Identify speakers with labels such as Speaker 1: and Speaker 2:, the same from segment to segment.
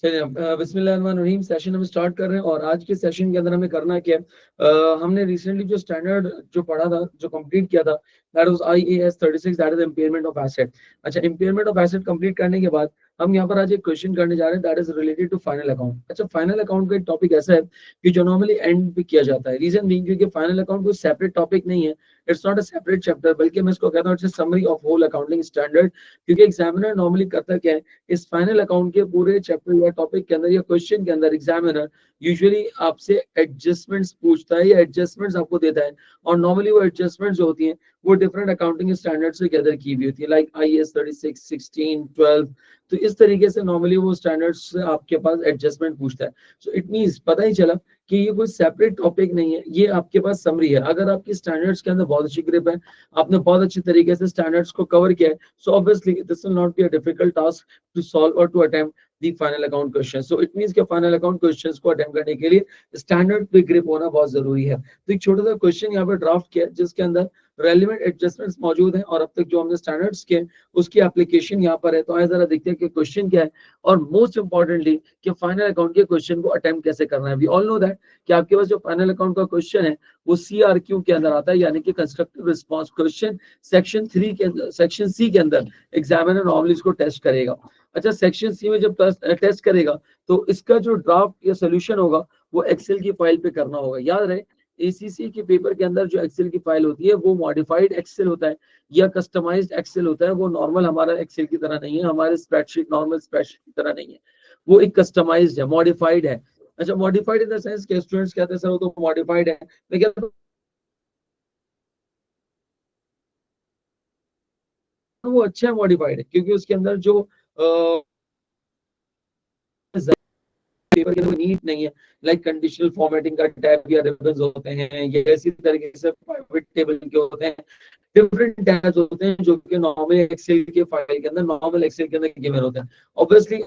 Speaker 1: चलिए बिस्मिल्लाहिर्रहमानिर्रहीम सेशन हम स्टार्ट कर रहे हैं। और आज के सेशन के अंदर हमें करना क्या है, हमने रिसेंटली जो स्टैंडर्ड जो पढ़ा था, जो कंप्लीट किया था, that was IAS 36, that is impairment of asset. अच्छा, इम्पेयरमेंट ऑफ एसेट कंप्लीट करने के बाद हम यहाँ पर आज एक क्वेश्चन करने जा रहे हैं, that is related to final account. अच्छा, फाइनल अकाउंट का एक टॉपिक ऐसा है कि जो नॉर्मली एंड पे किया जाता है। रीजन बीइंग क्योंकि फाइनल अकाउंट कोई सेपरेट टॉपिक नहीं है, it's not a separate chapter, बल्कि मैं इसको कहता हूँ it's summary of whole accounting standard. क्योंकि एग्जामिनर नॉर्मली करता क्या है, इस फाइनल अकाउंट के पूरे चैप्टर या टॉपिक के अंदर या क्वेश्चन के अंदर एग्जामिनर यूजुअली आपसे एडजस्टमेंट्स पूछता है या एडजस्टमेंट्स आपको देता है। और नॉर्मली वो एडजस्टमेंट्स जो होती हैं वो डिफरेंट अकाउंटिंग स्टैंडर्ड से गैदर की हुई होती है, लाइक IAS 36, 16, 12। तो इस तरीके से नॉर्मली वो स्टैंडर्ड्स से आपके पास एडजस्टमेंट पूछता है। सो इट मींस पता ही चला कि ये कोई सेपरेट टॉपिक नहीं है, ये आपके पास समरी है। अगर आपकी स्टैंडर्ड्स के अंदर बहुत अच्छी ग्रिप है, आपने बहुत अच्छी तरीके से स्टैंडर्ड्स को कवर किया है, so obviously this will not be a difficult task to solve और to attempt the final account question. So it means कि फाइनल अकाउंट क्वेश्चंस को अटेम्प्ट करने के लिए स्टैंडर्ड पे ग्रिप होना बहुत जरूरी है। तो एक छोटा सा क्वेश्चन यहाँ पे ड्राफ्ट किया जिसके अंदर रेलिवेंट एडजस्टमेंट्स मौजूद हैं और अब तक जो हमने स्टैंडर्ड्स के उसकी एप्लीकेशन यहाँ पर है। तो आइए जरा देखते हैं कि क्वेश्चन क्या है, और मोस्ट इंपॉर्टेंटली कि फाइनल अकाउंट के क्वेश्चन को अटेम्प्ट कैसे करना है। वी ऑल नो दैट कि आपके पास जो फाइनल अकाउंट का क्वेश्चन है वो CRQ के अंदर आता है, यानी कि कंस्ट्रक्टिव रिस्पांस क्वेश्चन। सेक्शन 3 के अंदर, सेक्शन C के अंदर एग्जामिनर नॉर्मली इसको टेस्ट करेगा। अच्छा, सेक्शन C में जब टेस्ट करेगा तो इसका जो ड्राफ्ट या सोल्यूशन होगा वो एक्सेल की फाइल पे करना होगा। याद रहे, ACC के पेपर के अंदर जो एक्सेल की फाइल होती है वो मॉडिफाइड एक्सेल होता है या कस्टमाइज्ड एक्सेल होता है। वो नॉर्मल हमारा एक्सेल की तरह नहीं है, हमारे स्प्रेडशीट नॉर्मल स्प्रेडशीट की तरह नहीं है, वो एक कस्टमाइज्ड है, मॉडिफाइड है। अच्छा, मॉडिफाइड इन द सेंस के स्टूडेंट्स कहते हैं सर वो तो मॉडिफाइड है, मैं कहता हूं वो अच्छा है, मॉडिफाइड है, क्योंकि उसके अंदर जो पेपर के अंदर नीट नहीं है, लाइक कंडीशनल फॉर्मेटिंग का टैब या रिबन्स होते हैं, या इसी तरीके से प्राइवेट टेबल के होते हैं, डिफरेंट टैब्स होते हैं जो कि नॉर्मल एक्सेल के फाइल के अंदर, नॉर्मल एक्सेल के अंदर गिवन होते हैं। ऑब्वियसली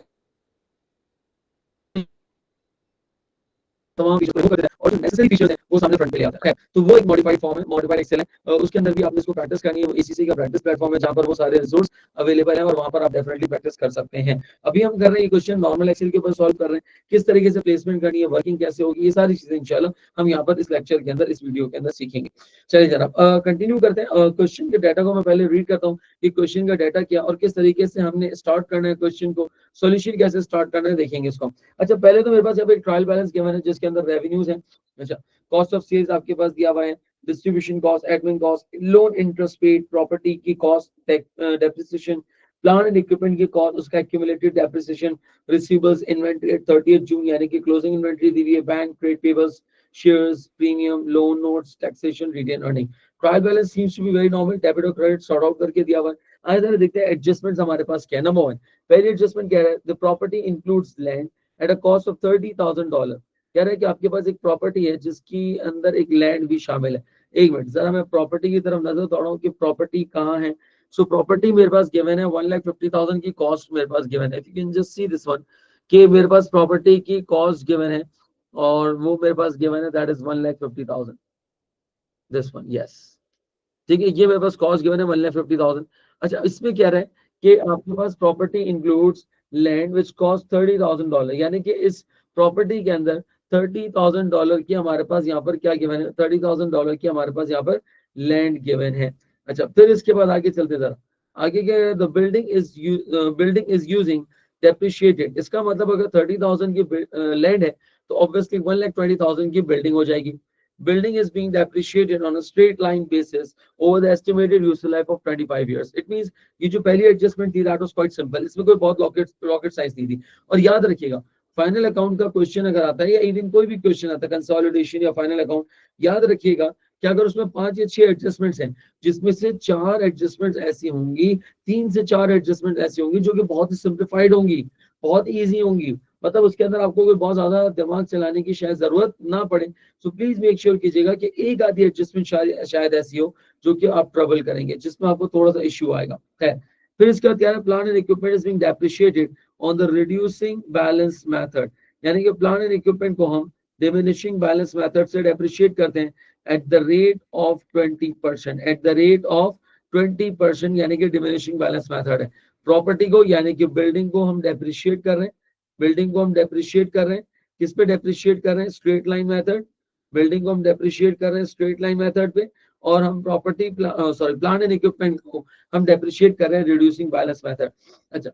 Speaker 1: तमाम फीचर और जो नेसेसरी फीचर्स हैं वो सामने फ्रंट पे ले आता है। तो वो एक मॉडिफाइड फॉर्म है, मॉडिफाइड एक्सेल है। उसके अंदर भी आपने इसको प्रैक्टिस करनी है। ACC का प्रैक्टिस प्लेटफॉर्म है जहां पर वो सारे रिसोर्स अवेलेबल है और वहां पर आप डेफिनेटली प्रैक्टिस कर सकते हैं। अभी हम कर रहे हैं ये क्वेश्चन नॉर्मल एक्सेल के ऊपर सॉल्व कर रहे हैं, किस तरीके से प्लेसमेंट करनी है, वर्किंग कैसे होगी, ये सारी चीजें इंशाल्लाह हम यहाँ पर इस लेक्चर के अंदर, इस वीडियो के अंदर सीखेंगे। चलिए जनाब कंटिन्यू करते हैं। क्वेश्चन के डाटा को मैं पहले रीड करता हूँ कि क्वेश्चन का डाटा क्या और किस तरीके से हमने स्टार्ट करना है क्वेश्चन को, सोल्यूशन कैसे स्टार्ट करना है, देखेंगे इसको। अच्छा, पहले तो मेरे पास यहाँ पे ट्रायल बैलेंस गिवन है जिसके अंदर रेवेन्यूज है। अच्छा, कॉस्ट ऑफ सेल्स आपके पास दिया हुआ है, distribution cost, admin cost, loan interest paid, property की cost, depreciation, plant and equipment की कॉस्ट, उसका accumulated depreciation, receivables, inventory at 30 June यानी कि क्लोजिंग इन्वेंटरी दी हुई है, bank trade payables, shares, premium, loan notes, taxation, retain earning. Trial balance seems to be very normal, debit और credit sort out करके दिया हुआ है। आइए जरा देखते हैं एडजस्टमेंट्स हमारे पास क्या है। नंबर 1, पहली एडजस्टमेंट क्या है, the property includes land at a cost of $30,000। कह रहे हैं कि आपके पास एक प्रॉपर्टी है जिसकी अंदर एक लैंड भी शामिल है। एक मिनट जरा मैं प्रॉपर्टी की तरफ नजर दौड़ाऊं कि प्रॉपर्टी कहाँ है। सो प्रॉपर्टी मेरे पास गिवन है 1,50,000 की कॉस्ट मेरे पास गिवन है। If you can just see this one कि मेरे पास प्रॉपर्टी की कॉस्ट गिवन है और वो मेरे पास गिवन है, that is 1,50,000, this one, yes. ठीक है, ये मेरे पास कॉस्ट गिवन है 1,50,000। अच्छा, इसमें क्या रहा है कि आपके पास property includes land which cost $30,000, यानी कि इस प्रॉपर्टी के अंदर $30,000 की हमारे पास यहाँ पर क्या गिवन है, $30,000 की हमारे पास यहाँ पर लैंड गिवन है। अच्छा, फिर इसके बाद आगे चलते जरा, आगे क्या, the building is using depreciated. इसका मतलब अगर 30,000 की लैंड है तो ऑब्वियसली 1,20,000 की बिल्डिंग हो जाएगी। Building is being depreciated on a straight line basis over the estimated useful life of 25 years. It means ये जो पहली एडजस्टमेंट थी that was quite simple, इसमें कोई बहुत रॉकेट साइंस नहीं थी। और याद रखिएगा, फाइनल अकाउंट का क्वेश्चन अगर आता है या इवन कोई भी क्वेश्चन आता है कंसोलिडेशन या फाइनल अकाउंट, याद रखिएगा कि अगर उसमें 5 या 6 एडजस्टमेंट्स हैं जिसमें से 4 एडजस्टमेंट्स ऐसी होंगी, 3 से 4 एडजस्टमेंट ऐसी होंगी जो कि बहुत ही सिंप्लीफाइड होंगी, बहुत ईजी होंगी, मतलब उसके अंदर आपको कोई बहुत ज्यादा दिमाग चलाने की शायद जरूरत ना पड़े। सो प्लीज मेक श्योर कीजिएगा कि एक आधी एडजस्टमेंट शायद ऐसी हो जो कि आप ट्रबल करेंगे, जिसमें आपको थोड़ा सा इश्यू आएगा है। फिर इसके बाद क्या है, plant and equipment is being depreciated on the reducing balance method, यानी कि प्लांट एंड इक्विपमेंट को हम डिमिनिशिंग बैलेंस मेथड से डेप्रिशिएट करते हैं at the rate of 20%, at the rate of 20%, यानी कि डिमिनिशिंग बैलेंस मेथड है। प्रॉपर्टी को यानी कि बिल्डिंग को हम डेप्रिशिएट कर रहे हैं बिल्डिंग को हम डेप्रिशिएट कर रहे हैं, किस पे डेप्रिशिएट कर रहे हैं, स्ट्रेट लाइन मेथड। बिल्डिंग को हम डेप्रिशिएट कर रहे हैं स्ट्रेट लाइन मेथड पे, और हम property sorry plant and equipment को हम डेप्रिशिएट कर रहे हैं रिड्यूसिंग बैलेंस मेथड। अच्छा,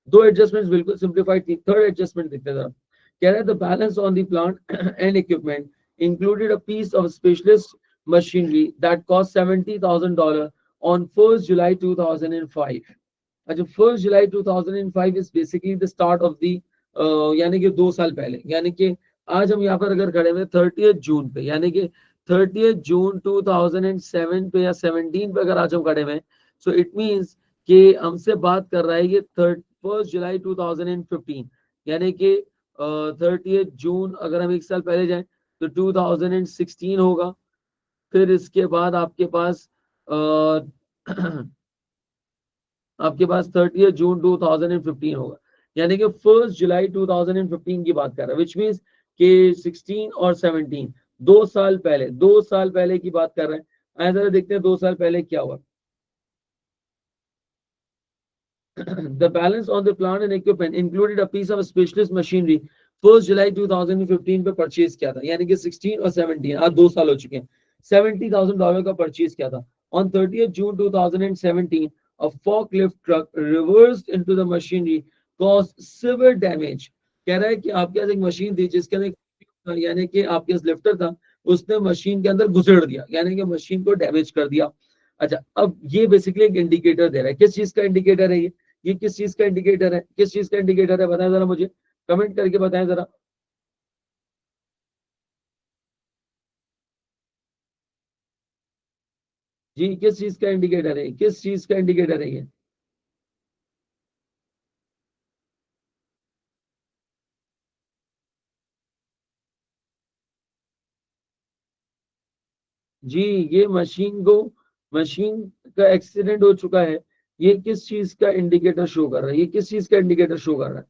Speaker 1: दो एडजस्टमेंट्स बिल्कुल सिंप्लीफाइड थी, थर्ड एडजस्टमेंट देखते हैं जरा। कह रहा है the balance on the plant and equipment included a piece of specialist machinery that cost $70,000 on 1st July 2005. अच्छा, 1st July 2005 is basically the start of the यानी कि 2 साल पहले, यानी कि आज हम यहाँ पर अगर खड़े हुए 30 जून पे, यानी कि 30 जून 2007 पे या 17 पे अगर आज हम खड़े हुए, सो इट मींस कि हमसे बात कर रहा है ये 1st जुलाई 2015, यानी कि 30 जून अगर हम 1 साल पहले जाएं तो 2016 होगा। फिर इसके बाद आपके पास आपके पास 30 जून 2015 होगा, यानी कि 1st जुलाई 2015 की बात कर रहा है, विच मीन्स कि 16 और 17 2 साल पहले, 2 साल पहले की बात कर रहे हैं। ऐसा देखते हैं 2 साल पहले क्या हुआ। The balance on the plant and equipment included a piece of specialist machinery 1st जुलाई 2015 पे परचेज किया था, यानी कि 16 और 17 आज 2 साल हो चुके हैं। $70,000 का परचेज किया था। On 30th June 2017, a forklift truck reversed into the machinery caused severe damage। कह रहा है कि आपके पास एक मशीन थी जिसके अंदर, यानी कि आपके पास लिफ्टर था, उसने मशीन के अंदर घुसेड़ दिया, यानी कि मशीन को डैमेज कर दिया। अच्छा, अब ये बेसिकली एक इंडिकेटर दे रहा है, किस चीज का इंडिकेटर है ये किस चीज का इंडिकेटर है, किस चीज का इंडिकेटर है, बताएं जरा मुझे, कमेंट करके बताएं जरा। जी, किस चीज का इंडिकेटर है, किस चीज का इंडिकेटर है ये? जी, ये मशीन का एक्सीडेंट हो चुका है, ये किस चीज का इंडिकेटर शो कर रहा है, ये किस चीज का इंडिकेटर शो कर रहा है?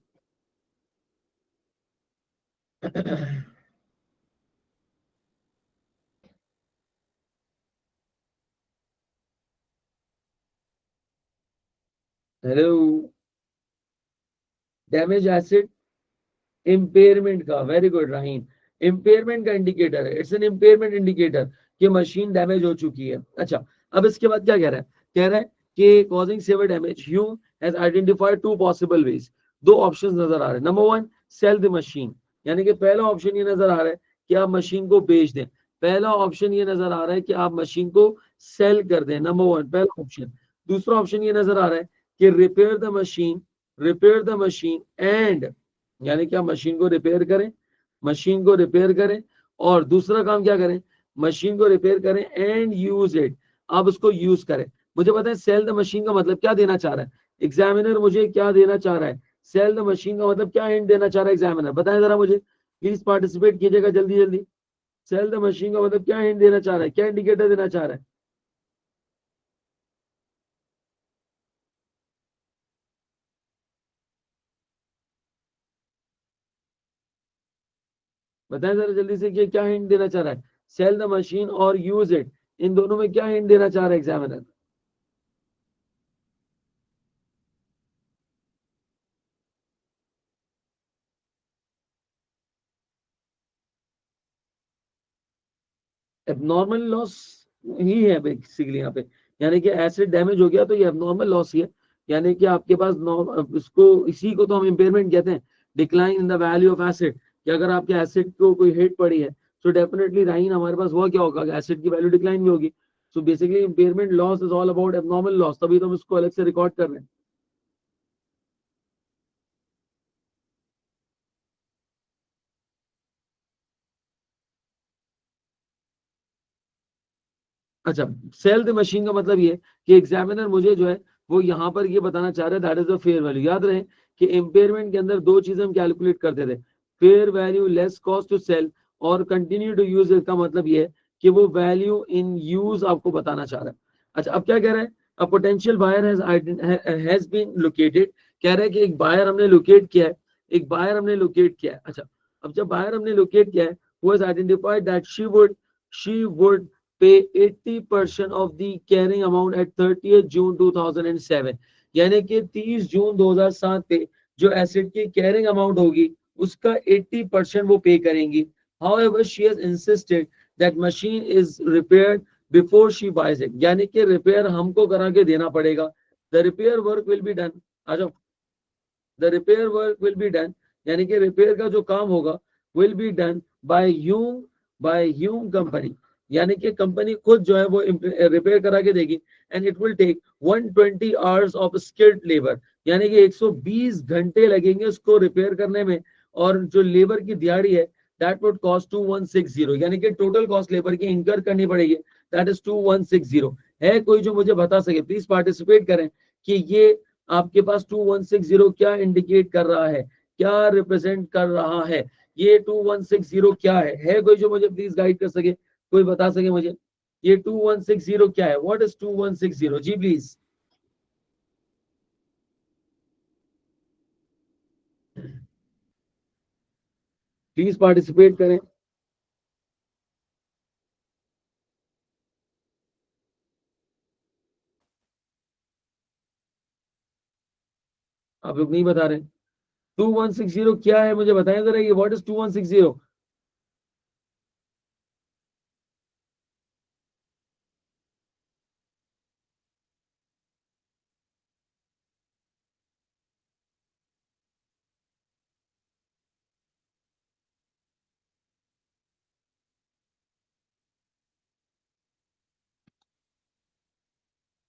Speaker 1: हेलो, डैमेज एसिड, इम्पेयरमेंट का, वेरी गुड राहीन, इम्पेयरमेंट का इंडिकेटर है, इट्स एन इम्पेयरमेंट इंडिकेटर कि मशीन डैमेज हो चुकी है। अच्छा, अब इसके बाद क्या कह रहा है, कह रहा है कि causing severe damage, he has identified 2 possible ways, 2 options नजर आ रहे हैं। नंबर 1, सेल द मशीन, यानी कि पहला ऑप्शन ये नजर आ रहा है कि आप मशीन को बेच दें, पहला ऑप्शन ये नजर आ रहा है कि आप मशीन को सेल कर दें, नंबर 1 पहला ऑप्शन। दूसरा ऑप्शन ये नजर आ रहा है कि रिपेयर द मशीन एंड, यानी कि आप मशीन को रिपेयर करें, मशीन को रिपेयर करें, और दूसरा काम क्या करें, मशीन को रिपेयर करें एंड यूज इट, आप उसको यूज करें। मुझे पता है सेल द मशीन का मतलब क्या देना चाह रहा है एग्जामिनर, मुझे क्या देना चाह रहा है, सेल द मशीन का मतलब क्या हिंट देना चाह रहा है एग्जामिनर, बताएं जरा मुझे, प्लीज पार्टिसिपेट कीजिएगा जल्दी जल्दी। सेल द मशीन का मतलब क्या हिंट देना चाह रहा है, क्या इंडिकेटर देना चाह रहा है? बताएं जरा जल्दी से कि क्या हिंट देना चाह रहा है, सेल द मशीन और यूज इट, इन दोनों में क्या हिंट देना चाह रहा है एग्जामिनर? एबनॉर्मल लॉस ही है बेसिकली यहाँ पे, यानी कि एसिड डैमेज हो गया तो ये एबनॉर्मल लॉस ही है, यानी कि आपके पास इसको, इसी को तो हम इम्पेयरमेंट कहते हैं, decline in the value of acid, कि अगर आपके एसिड को कोई हिट पड़ी है तो डेफिनेटली राइन हमारे पास हुआ क्या होगा, एसिड की वैल्यू डिक्लाइन में होगी। So basically impairment loss is all about abnormal loss, तभी तो हम इसको अलग से रिकॉर्ड कर रहे हैं। अच्छा, सेल द मशीन का मतलब ये कि एग्जामिनर मुझे जो है वो यहाँ पर ये बताना चाह रहा है that is the fair value. याद रहे कि इम्पेयरमेंट के अंदर दो चीजें हम कैलकुलेट करते थे, fair value less cost to sell, और कंटिन्यू टू यूज, इसका मतलब ये है कि वो वैल्यू इन यूज आपको बताना चाह रहा है। अच्छा, अब क्या कह रहा है, a potential buyer has been located, कह रहा है कि एक बायर हमने लोकेट किया है, एक बायर हमने लोकेट किया है। अच्छा, अब जब बायर हमने लोकेट किया है, वो has identified that she would pay 80% of the carrying amount at 30th June 2007, यानी कि 30 जून 2007 पे जो एसेट की कैरिंग अमाउंट होगी उसका 80% वो पे करेंगी। However, she has insisted that machine is repaired before she buys it, यानी कि रिपेयर हमको करा के देना पड़ेगा। The repair work will be done, आ जाओ, the repair work will be done, यानी कि रिपेयर का जो काम होगा will be done by Hume company, यानी कि कंपनी खुद जो है वो रिपेयर करा के देगी। And it will take 120 hours of skilled labour, यानी कि 120 घंटे लगेंगे उसको रिपेयर करने में। और जो लेबर की दिहाड़ी है दैट वुड कॉस्ट 2160, यानी कि टोटल कॉस्ट लेबर की इंकर करनी पड़ेगी, दैट इज 2160। है कोई जो मुझे बता सके? प्लीज पार्टिसिपेट करें कि ये आपके पास 2160 क्या इंडिकेट कर रहा है, क्या रिप्रेजेंट कर रहा है, ये 2160 क्या है कोई जो मुझे प्लीज गाइड कर सके, कोई बता सके मुझे ये 2160 क्या है? What is 2160? जी प्लीज प्लीज पार्टिसिपेट करें। आप लोग नहीं बता रहे। 2160 क्या है मुझे बताएं जरा, ये व्हाट इज 2160?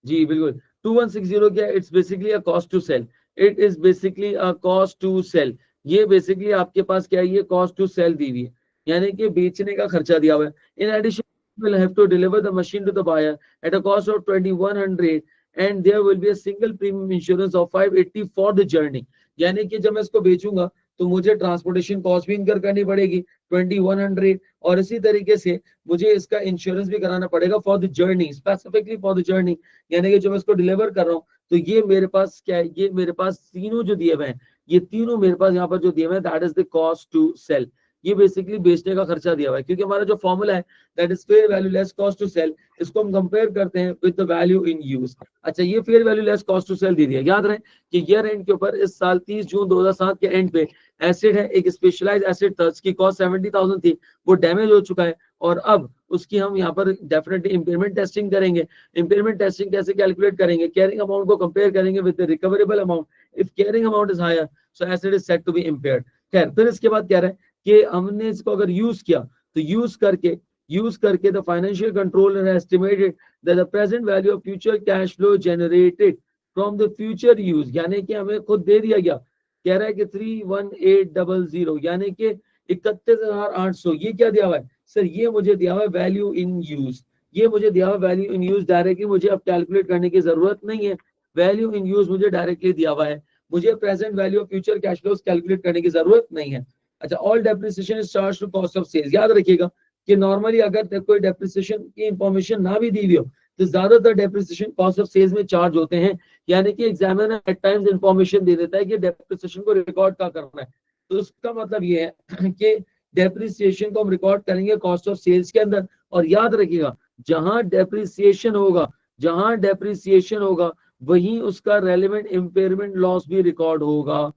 Speaker 1: जी बिल्कुल, 2160 क्या है? It's basically a cost to sell, it is basically a cost to sell. ये बेसिकली आपके पास क्या है? ये कॉस्ट टू सेल दी हुई है, यानी कि बेचने का खर्चा दिया हुआ है। In addition will have to deliver the machine to the buyer at a cost of 2100, and there will be a single premium insurance of 580 for the journey, यानी कि जब मैं इसको बेचूंगा तो मुझे ट्रांसपोर्टेशन कॉस्ट भी इनकर करनी पड़ेगी 2100, और इसी तरीके से मुझे इसका इंश्योरेंस भी कराना पड़ेगा for the journey, specifically for the journey, यानी कि जो मैं इसको डिलीवर कर रहा हूँ। तो ये मेरे पास क्या है? ये मेरे पास तीनों जो दिए हुए हैं, ये तीनों मेरे पास यहाँ पर जो दिए हुए हैं that is the cost to sell. ये बेसिकली बेचने का खर्चा दिया हुआ है, क्योंकि हमारा जो फॉर्मूला है that is fair value less cost to sell, इसको हम कंपेयर करते हैं with the value in use. अच्छा, ये fair value less cost to sell दे दिया। याद रहे कि ईयर एंड के ऊपर इस साल 30 जून 2007 के एंड पे एसिड है, एक स्पेशलाइज एसिड था, उसकी कॉस्ट 70,000 थी, वो डैमेज हो चुका है, और अब उसकी हम यहाँ पर डेफिनेटली इंपेयरमेंट टेस्टिंग करेंगे। इंपेयरमेंट टेस्टिंग कैसे कैलकुलेट करेंगे? कैरिंग अमाउंट को कंपेयर करेंगे with the recoverable amount. If carrying amount is higher so asset is set to be impaired. खैर, फिर इसके बाद कह रहे हैं कि हमने इसको अगर यूज किया तो यूज करके the financial controller estimated that the present value of future cash flow generated from the future use, यानी कि हमें खुद दे दिया गया, कह रहा है कि 31800, यानी कि 31,800, ये क्या दिया हुआ है सर? ये मुझे दिया हुआ है वैल्यू इन यूज, ये मुझे दिया हुआ वैल्यू इन यूज, डायरेक्टली मुझे अब कैलकुलेट करने की जरूरत नहीं है। वैल्यू इन यूज मुझे डायरेक्टली दिया हुआ है, मुझे present value of future cash flows कैलकुलेट करने की जरूरत नहीं है। अच्छा, all depreciation is charge to cost of sales. याद रखिएगा कि नॉर्मली अगर कोई डेप्रिसिएशन की इंफॉर्मेशन ना भी दी हुई हो तो ज्यादातर डेप्रिसिएशन कॉस्ट ऑफ सेल्स में चार्ज होते हैं, यानी कि एग्जामिनर एट टाइम्स इंफॉर्मेशन दे देता है कि डेप्रिसिएशन को रिकॉर्ड क्या करना है। तो उसका मतलब ये है कि डेप्रिसिएशन को हम रिकॉर्ड करेंगे कॉस्ट ऑफ सेल्स के अंदर। और याद रखिएगा, जहां डेप्रिसिएशन होगा, जहां डेप्रिसिएशन होगा वहीं उसका रेलेवेंट इंपेयरमेंट लॉस भी रिकॉर्ड होगा।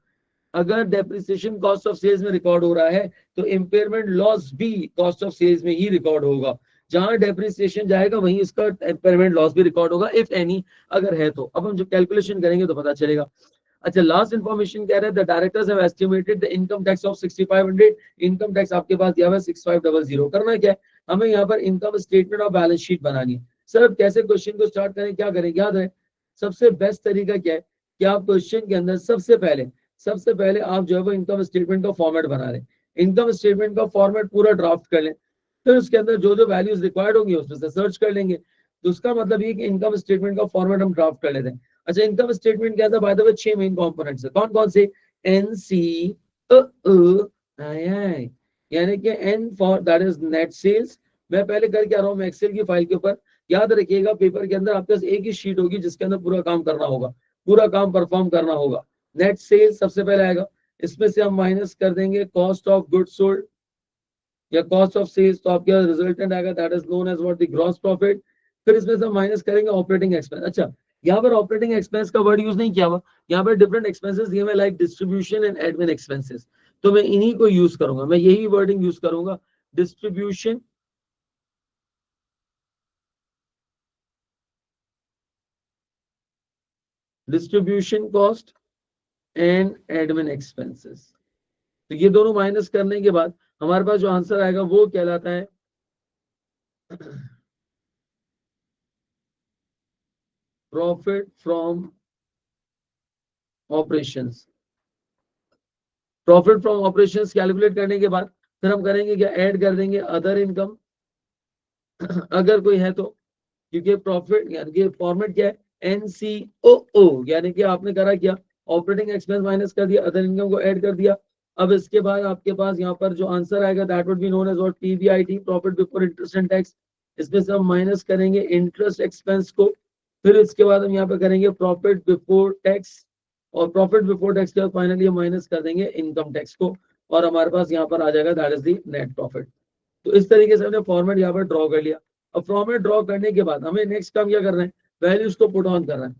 Speaker 1: अगर डेप्रिसिएशन कॉस्ट ऑफ सेल्स में रिकॉर्ड हो रहा है तो इंपेयरमेंट लॉस भी कॉस्ट ऑफ सेल्स में ही रिकॉर्ड होगा। जहां डेप्रिसिएशन जाएगा वहीं इसका इंपेयरमेंट लॉस भी रिकॉर्ड होगा, इफ एनी अगर है तो। अब हम जब कैलकुलेशन करेंगे तो पता चलेगा। अच्छा, लास्ट इंफॉर्मेशन कह रहे हैं the directors have estimated the income tax of 6500। Income tax आपके पास दिया हुआ है 6500। करना क्या है? हमें यहाँ पर इनकम स्टेटमेंट और बैलेंस शीट बनानी है। सर अब कैसे क्वेश्चन को स्टार्ट करें, क्या करें? याद है सबसे बेस्ट तरीका क्या है कि आप क्वेश्चन के अंदर सबसे पहले आप जो है वो इनकम स्टेटमेंट का फॉर्मेट बना लें, इनकम स्टेटमेंट का फॉर्मेट पूरा ड्राफ्ट कर लें, फिर उसके अंदर जो जो वैल्यूज रिक्वायर्ड होंगी उसमें से सर्च कर लेंगे। तो उसका मतलब ये कि इनकम स्टेटमेंट का फॉर्मेट हम ड्राफ्ट कर लेते हैं। अच्छा, इनकम स्टेटमेंट के अंदर by the way 6 main components है। कौन कौन से? एन सी आई, यानी कि N for that is net sales. मैं पहले करके आ रहा हूँ मैं एक्सेल की फाइल के ऊपर। याद रखिएगा पेपर के अंदर आपके पास एक ही शीट होगी जिसके अंदर पूरा काम करना होगा, पूरा काम परफॉर्म करना होगा। नेट सेल्स सबसे पहले आएगा, इसमें से हम माइनस कर देंगे कॉस्ट ऑफ गुड्स सोल्ड या कॉस्ट ऑफ सेल्स, तो आपके रिजल्टेंट आएगा that is known as what the gross profit. फिर इसमें से हम माइनस करेंगे ऑपरेटिंग एक्सपेंस। अच्छा, यहाँ पर ऑपरेटिंग एक्सपेंस का वर्ड यूज नहीं किया हुआ, यहाँ पर डिफरेंट एक्सपेंसेस दिए हुए like distribution and admin expenses, तो मैं इन्हीं को यूज करूंगा, मैं यही वर्डिंग यूज करूंगा, distribution distribution cost and admin expenses. तो ये दोनों माइनस करने के बाद हमारे पास जो आंसर आएगा वो कहलाता है profit from operations. Profit from operations calculate करने के बाद फिर हम करेंगे क्या, ऐड कर देंगे अदर इनकम अगर कोई है तो, क्योंकि प्रॉफिट यानी कि फॉर्मेट क्या है, एनसीओओ, यानी कि आपने करा क्या, ऑपरेटिंग एक्सपेंस माइनस कर दिया, अदर इनकम को ऐड कर दिया। अब इसके बाद आपके पास यहाँ पर जो आंसर आएगा that would be known as what, PBIT, profit before interest and tax. इसमें से हम माइनस करेंगे इंटरेस्ट एक्सपेंस को, फिर इसके बाद हम यहाँ पे करेंगे प्रॉफिट बिफोर टैक्स, और प्रॉफिट बिफोर टैक्स के बाद फाइनली हम माइनस कर देंगे इनकम टैक्स को, और हमारे पास यहाँ पर आ जाएगा that is the net profit. तो इस तरीके से हमने फॉर्मेट यहाँ पर ड्रॉ कर लिया। अब फॉर्मेट ड्रॉ करने के बाद हमें नेक्स्ट काम क्या करना है, वैल्यूज को पुट ऑन करना है।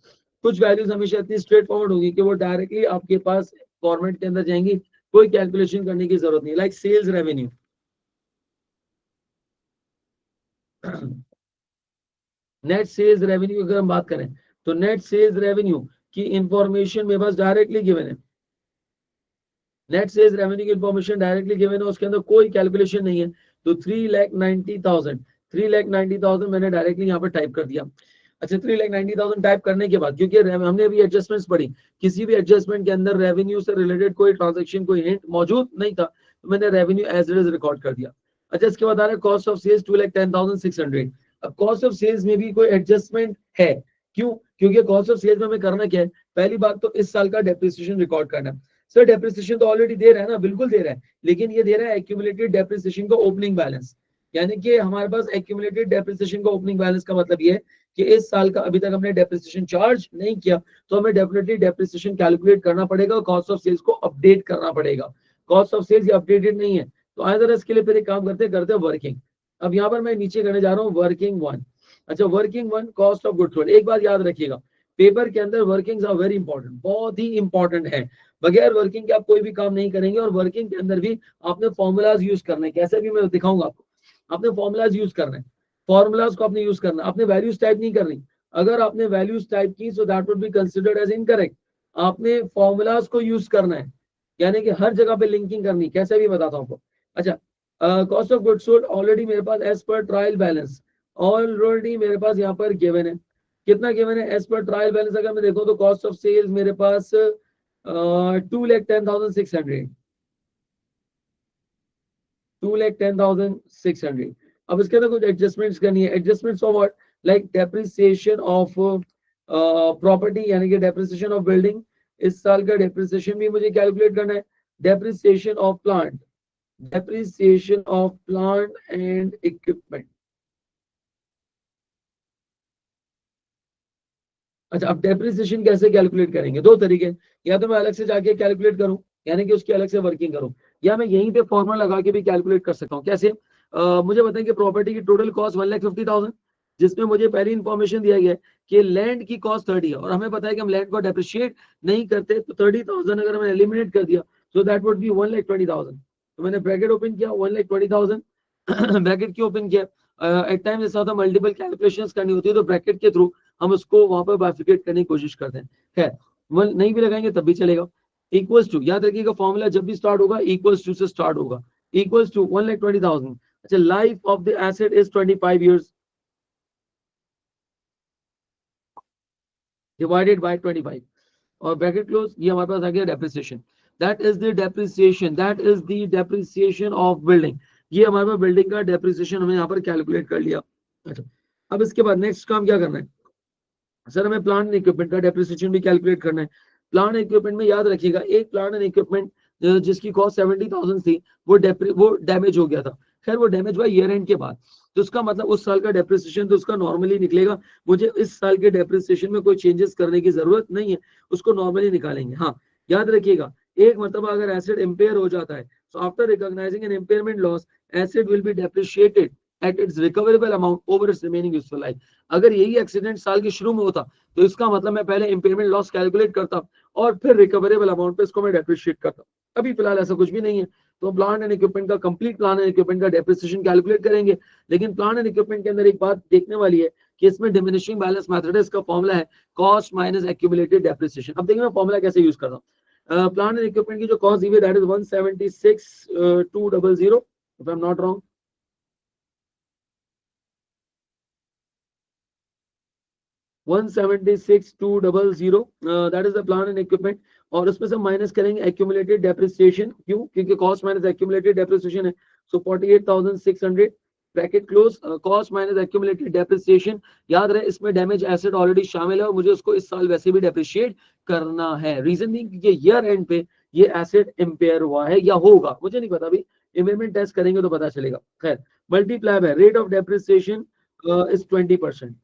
Speaker 1: कुछ वैल्यूज हमेशा इतनी स्ट्रेट फॉरवर्ड होगी कि वो डायरेक्टली आपके पास फॉर्मेट के अंदर जाएंगी, कोई कैलकुलेशन करने की जरूरत नहीं, like sales revenue. Net sales revenue अगर हम बात करें तो नेट सेल्स रेवेन्यू की इंफॉर्मेशन मेरे पास डायरेक्टली गिवन है, नेट सेल्स रेवेन्यू की इंफॉर्मेशन डायरेक्टली गिवन है, उसके अंदर कोई कैलकुलेशन नहीं है। तो 3,90,000, 3,90,000 मैंने डायरेक्टली यहाँ पर टाइप कर दिया। अच्छा, 3,90,000 टाइप करने के बाद क्योंकि हमने अभी एडजस्टमेंट्स पढ़ी, किसी भी एडजस्टमेंट के अंदर रेवेन्यू से रिलेटेड कोई ट्रांजेक्शन कोई हिंट मौजूद नहीं था, तो मैंने revenue as it is record कर दिया। अच्छा, इसके बाद आ रहा है कॉस्ट ऑफ सेल्स 2,10,600। अब कॉस्ट ऑफ सेल्स में भी कोई एडजस्टमेंट है, क्यों, क्योंकि कॉस्ट ऑफ सेल्स में हमें करना क्या है, पहली बात तो इस साल का डेप्रिसिएशन रिकॉर्ड करना है। सर डेप्रिसिएशन तो ऑलरेडी दे रहा है ना, बिल्कुल दे रहा है, लेकिन ये दे रहा है एक्यूमुलेटेड डेप्रिसिएशन का ओपनिंग बैलेंस, यानी कि हमारे पास एक्यूमुलेटेड डेप्रिसिएशन का ओपनिंग बैलेंस का मतलब ये है कि इस साल का अभी तक हमने डेप्रिसिएशन चार्ज नहीं किया, तो हमें डेफिनेटली डेप्रिसिएशन कैलकुलेट करना पड़ेगा, कॉस्ट ऑफ सेल्स को अपडेट करना पड़ेगा। कॉस्ट ऑफ सेल्स ये अपडेटेड नहीं है, तो आइदर इसके लिए फिर एक काम करते वर्किंग। अब यहाँ पर मैं नीचे करने जा रहा हूँ वर्किंग वन। अच्छा, working one cost of goods sold. एक बात याद रखिएगा, पेपर के अंदर वर्किंग्स आर वेरी इंपॉर्टेंट, बहुत ही इंपॉर्टेंट है। बगैर वर्किंग के आप कोई भी काम नहीं करेंगे, और वर्किंग के अंदर भी आपने फॉर्मूलाज यूज करने हैं, कैसे भी मैं दिखाऊंगा आपको, आपने फॉर्मूलाज यूज करना है, फॉर्मूलाज को आपने यूज करना है, आपने वैल्यूज टाइप नहीं करनी। अगर आपने वैल्यूज टाइप की so that would be considered as incorrect. आपने फॉर्मूलाज को यूज करना है, यानी कि हर जगह पे लिंकिंग करनी, कैसे भी बताता हूँ आपको। अच्छा, cost of goods sold already मेरे पास as per trial balance already मेरे पास यहाँ पर गिवन है, कितना गिवन है एज पर ट्रायल बैलेंस, अगर मैं देखूँ तो कॉस्ट ऑफ सेल्स मेरे पास 2,10,600, 2,10,600। अब इसके अंदर कुछ एडजस्टमेंट्स करनी है, adjustments of what, like depreciation of property, यानी कि डेप्रिसिएशन ऑफ बिल्डिंग, इस साल का डेप्रिसिएशन भी मुझे कैलकुलेट करना है, depreciation of plant, depreciation of plant and equipment. अच्छा, अब डेप्रिसिएशन कैसे कैलकुलेट करेंगे, दो तरीके, या तो मैं अलग से जाके कैलकुलेट करूं, यानी कि उसकी अलग से वर्किंग करूं, या मैं यहीं पे फॉर्मूला लगा के भी कैलकुलेट कर सकता हूं। कैसे, मुझे बताएं कि प्रॉपर्टी की टोटल कॉस्ट 1,50,000, जिसमें मुझे पहली इंफॉर्मेशन दिया गया है कि लैंड की कॉस्ट 30 है, और हमें पता है कि हम लैंड को डेप्रिशिएट नहीं करते, तो 30,000 अगर मैंने एलिमिनेट कर दिया सो दैट वुड बी 1,20,000। तो मैंने ब्रैकेट ओपन किया 1,20,000 ब्रैकेट क्यों ओपन किया, एट टाइम ऐसा होता है मल्टीपल कैलकुलेशंस करनी होती है, तो ब्रैकेट के थ्रू हम उसको वहां पर बाइफिकेट करने की कोशिश करते हैं। खैर, वन नहीं भी लगाएंगे तब भी चलेगा। इक्वल्स टू, याद रखिएगा फॉर्मूला जब भी स्टार्ट होगा इक्वल्स टू से स्टार्ट होगा, इक्वल्स टू 1,20,000। अच्छा, life of the asset is 25 years divided by 25, और ब्रैकेट क्लोज, ये हमारे पास आ गया depreciation, that is the depreciation, that is the depreciation of building. ये हमारे पास बिल्डिंग का डेप्रिसिएशन हमने यहाँ पर कैलकुलेट कर लिया। अच्छा, अब इसके बाद नेक्स्ट काम क्या करना है, सर हमें प्लांट एंड इक्विपमेंट का डेप्रिसिएशन भी कैलकुलेट करना है। प्लांट एंड इक्विपमेंट में याद रखिएगा, एक प्लांट एंड इक्विपमेंट जिसकी कॉस्ट 70,000 थी वो डैमेज हो गया था। खैर, वो डैमेज हुआ ईयर एंड के बाद, तो उसका मतलब उस साल का डेप्रिसिएशन तो उसका नॉर्मली निकलेगा, मुझे इस साल के डेप्रिसिएशन में कोई चेंजेस करने की जरूरत नहीं है, उसको नॉर्मली निकालेंगे। हाँ, याद रखिएगा, एक मतलब अगर एसेट इम्पेयर हो जाता है, so after recognising an impairment loss asset will be depreciated at its recoverable amount over its remaining useful life. अगर यही एक्सीडेंट साल के शुरू में होता तो इसका मतलब मैं पहले इंपेयरमेंट लॉस कैलकुलेट करता और फिर रिकवरेबल अमाउंट पे इसको मैं डेप्रिशिएट करता। अभी फिलहाल ऐसा कुछ भी नहीं है, तो प्लांट एंड इक्विपमेंट का कंप्लीट प्लांट एंड इक्विपमेंट का डेप्रिसिएशन कैलकुलेट करेंगे। लेकिन प्लांट एंड इक्विपमेंट के अंदर एक बात देखने वाली है कि इसमें डिमिनिशिंग बैलेंस मेथड है, इसका फॉर्मूला है कॉस्ट माइनस एक्यूमुलेटेड डेप्रिसिएशन। अब देखिए मैं फॉर्मूला कैसे यूज कर रहा हूँ। प्लांट एंड इक्विपमेंट की जो कॉस्ट दी हुई that is 176,200 if I'm not wrong. 176,200 that is the plan and equipment. और उसमें से माइनस करेंगे एक्यूमुलेटेड डेप्रिसिएशन, क्यों? क्योंकि कॉस्ट माइनस एक्यूमुलेटेड डेप्रिसिएशन है। सो 48,600 bracket close, cost minus accumulated depreciation. याद रहे इसमें डैमेज एसेट ऑलरेडी शामिल है और मुझे उसको इस साल वैसे भी डेप्रिशिएट करना है। रीजन नहीं क्योंकि ईयर एंड पे ये एसेट इंपेयर हुआ है या होगा, मुझे नहीं पता, अभी इम्पेयरमेंट टेस्ट करेंगे तो पता चलेगा। खैर मल्टीप्लाई है, rate of depreciation is 20%।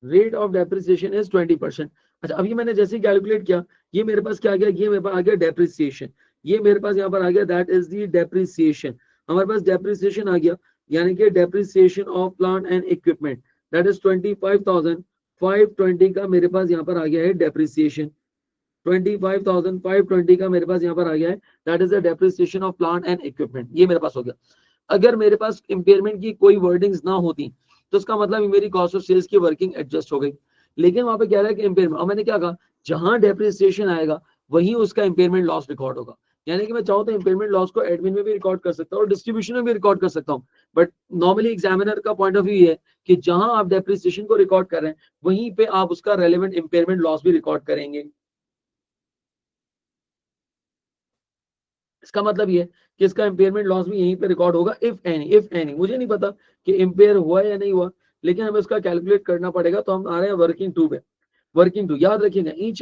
Speaker 1: Rate of depreciation is 20%। अच्छा अभी मैंने जैसे कैलकुलेट किया, ये मेरे पास क्या आ गया, ये मेरे पास आ गया डेप्रिसिएशन, ये मेरे पास यहाँ पर आ गया दैट इज द डेप्रिसिएशन। हमारे पास डेप्रिसिएशन आ गया, यानी कि depreciation of plant and equipment that is 25,520 का मेरे पास यहाँ पर आ गया है डेप्रिसिएशन। 25,520 का मेरे पास यहाँ पर आ गया है that is the depreciation of plant and equipment, ये मेरे पास हो गया। अगर मेरे पास इंपेयरमेंट की कोई वर्डिंग्स ना होती तो उसका मतलब मेरी कॉस्ट ऑफ सेल्स की वर्किंग एडजस्ट हो गई। लेकिन वहां पे क्या रहा है कि इंपेयरमेंट, और मैंने क्या कहा, जहां डेप्रिसिएशन आएगा वहीं उसका इंपेयरमेंट लॉस रिकॉर्ड होगा। यानी कि मैं चाहूँ तो इंपेयरमेंट लॉस को एडमिन में भी रिकॉर्ड कर सकता हूँ और डिस्ट्रीब्यूशन में भी रिकॉर्ड कर सकता हूँ। बट नॉर्मली एग्जामिनर का पॉइंट ऑफ व्यू ये है कि जहां आप डेप्रिसिएशन को रिकॉर्ड कर रहे हैं वहीं पे आप उसका रेलेवेंट इंपेयरमेंट लॉस भी रिकॉर्ड करेंगे। इसका मतलब ये है कि इसका इंपेयरमेंट लॉस भी यहीं पे रिकॉर्ड होगा इफ एनी। मुझे नहीं पता कि इंपेयर हुआ या नहीं हुआ, लेकिन हमें उसका कैलकुलेट करना पड़ेगा। तो हम आ रहे हैं वर्किंग टू पे। वर्किंग टू याद रखिएगा, each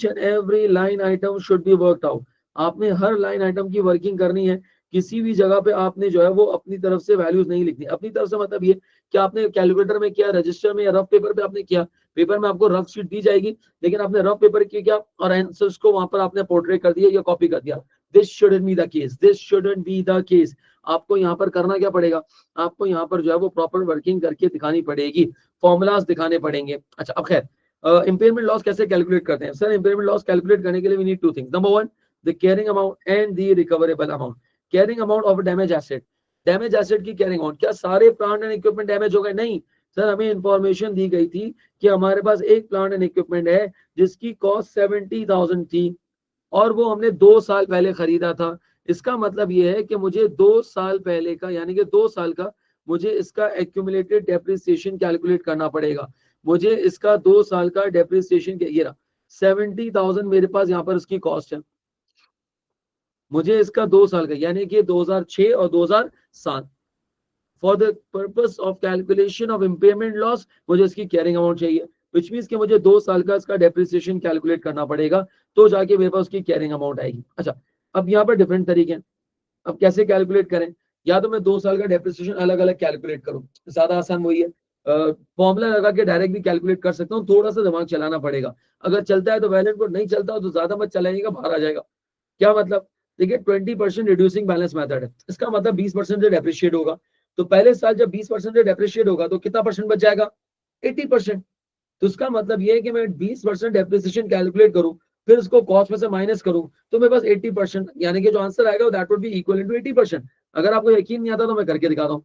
Speaker 1: and every line item should be worked out. आपने हर लाइन आइटम की वर्किंग करनी है। किसी भी जगह पे आपने जो है वो अपनी तरफ से वैल्यूज नहीं लिखनी। अपनी तरफ से मतलब ये कि आपने कैलकुलेटर में किया, रजिस्टर में या रफ पेपर पे आपने किया। पेपर में आपको रफ शीट दी जाएगी, लेकिन आपने रफ पेपर किया और आंसर्स को वहां पर आपने पोर्ट्रेट कर दिया या कॉपी कर दिया। This shouldn't be the case, this shouldn't be the case. आपको यहाँ पर करना क्या पड़ेगा, आपको यहाँ पर जो है वो प्रॉपर वर्किंग करके दिखानी पड़ेगी, फॉर्मूलाज दिखाने पड़ेंगे। अच्छा अब खैर इंपेयरमेंट लॉस कैसे कैलकुलेट करते हैं सर? इंपेयरमेंट लॉस कैलकुलेट करने के लिए we need two things. Number one, the carrying amount and the recoverable amount. Carrying amount of damage asset, damage asset की कैरिंग अमाउंट। क्या सारे प्लांट एंड इक्विपमेंट डैमेज हो गए? नहीं सर, हमें इंफॉर्मेशन दी गई थी कि हमारे पास एक प्लांट एंड इक्विपमेंट है जिसकी कॉस्ट 70,000 थी और वो हमने 2 साल पहले खरीदा था। इसका मतलब ये है कि मुझे 2 साल पहले का, यानी कि 2 साल का मुझे इसका एक्यूमुलेटेड डेप्रिसिएशन कैलकुलेट करना पड़ेगा। मुझे इसका 2 साल का डेप्रिसिएशन, ये रहा 70,000 मेरे पास यहाँ पर इसकी कॉस्ट है। मुझे इसका 2 साल का यानी कि 2006 और 2007 for the purpose of calculation of impairment loss मुझे इसकी कैरिंग अमाउंट चाहिए, विच मीन्स कि मुझे 2 साल का इसका डेप्रिसिएशन कैलकुलेट करना पड़ेगा, तो जाके मेरे पास उसकी कैरिंग अमाउंट आएगी। अच्छा अब यहाँ पर डिफरेंट तरीके हैं, अब कैसे कैलकुलेट करें? या तो मैं 2 साल का डेप्रिसिएशन अलग अलग कैलकुलेट करूं, ज्यादा आसान वही है। फॉर्मूला लगा के डायरेक्ट भी कैलकुलेट कर सकता हूँ, थोड़ा सा दिमाग चलाना पड़ेगा। अगर चलता है तो वैलिड कोड, नहीं चलता तो ज्यादा मत चलाइएगा, बाहर आ जाएगा। क्या मतलब? देखिए 20% रिड्यूसिंग बैलेंस मेथड है, इसका मतलब 20% से डेप्रिशिएट होगा। तो पहले साल जब 20% से डेप्रिशिएट होगा तो कितना परसेंट बच जाएगा? 80%। तो उसका मतलब ये है कि मैं 20% डेप्रिसिएशन कैलकुलेट करूं, फिर उसको कॉस्ट में से माइनस करूं, तो मेरे पास 80%, यानी कि जो आंसर आएगा that would be equal to 80%। अगर आपको यकीन नहीं आता तो मैं करके दिखाता हूँ।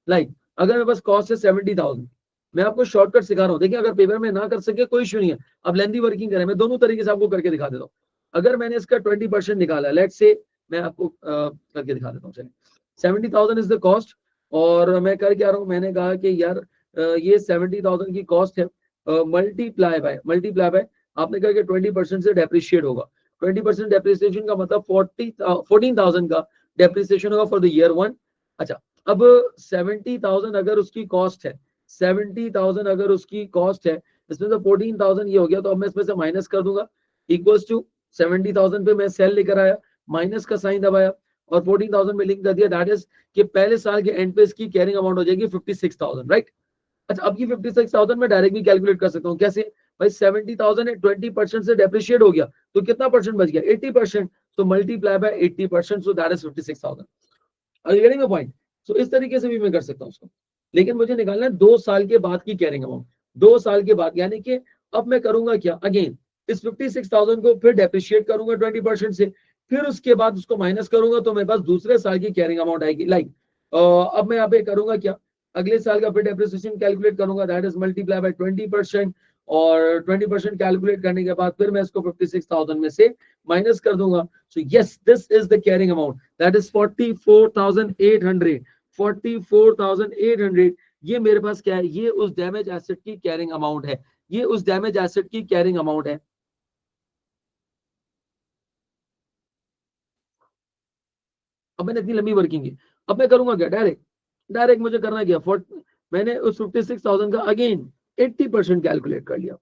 Speaker 1: लाइक अगर मेरे पास कॉस्ट है 70,000, मैं आपको शॉर्टकट सिखा रहा हूँ। देखिए अगर पेपर में ना कर सके कोई इशू नहीं है, अब लेंदी वर्किंग करें, मैं दोनों तरीके से आपको करके दिखा देता हूँ। अगर मैंने इसका 20% निकाला, लेट से मैं आपको करके दिखा देता हूँ। चलिए 70,000 इज द कॉस्ट, और मैं कर क्या रहा हूँ, मैंने कहा कि यार ये 70,000 की कॉस्ट है, मल्टीप्लाई बाय आपने कहा कि 20% से डेप्रिशिएट होगा। 20% डेप्रिसिएशन का मतलब 14,000 का डेप्रिसिएशन होगा फॉर द ईयर 1। अच्छा अब 70,000 अगर उसकी कॉस्ट है, 70,000 अगर उसकी कॉस्ट है, इसमें से 14,000 ये हो गया, तो अब मैं इसमें से माइनस कर दूंगा। इक्वल्स टू 70,000 पे मैं सेल लेकर आया, माइनस का साइन दबाया, और 14,000 में लिंक कर दिया, दैट इज कि पहले साल के एंड पे इसकी कैरिंग अमाउंट हो जाएगी 56,000, राइट। अच्छा, अब ये 56,000 में डायरेक्टली कैलकुलेट कर सकता हूँ, कैसे भाई 70,000 है, 20% से डेप्रिशिएट हो गया तो कितना परसेंट बच गया, 80%, तो multiply by 80%, so that is 56,000। Are you getting the point? So इस तरीके से भी मैं कर सकता हूँ उसको, लेकिन मुझे निकालना है 2 साल के बाद की कैरिंग अमाउंट। 2 साल के बाद यानी कि अब मैं करूंगा क्या, अगेन इस 56,000 को फिर डेप्रिशिएट करूंगा 20% से, फिर उसके बाद उसको माइनस करूंगा तो मेरे पास दूसरे साल की कैरिंग अमाउंट आएगी। लाइक अब मैं यहाँ पे करूंगा क्या, अगले साल का फिर डेप्रिसिएशन कैलकुलेट करूंगा, दैट इज मल्टीप्लाई बाय 20%, और 20% कैलकुलेट करने के बाद फिर मैं इसको 56,000 में से माइनस कर दूंगा। So yes, this is the carrying amount, that is 44,800। 44,800 ये मेरे पास क्या है, ये उस डैमेज एसेट की कैरिंग अमाउंट है, ये उस डैमेज एसेट की कैरिंग अमाउंट है। अब मैंने इतनी लंबी वर्किंग की, अब मैं करूंगा क्या, डायरेक्ट डायरेक्ट मुझे करना क्या, मैंने उस 56,000 का अगेन 80% कैलकुलेट कर लिया,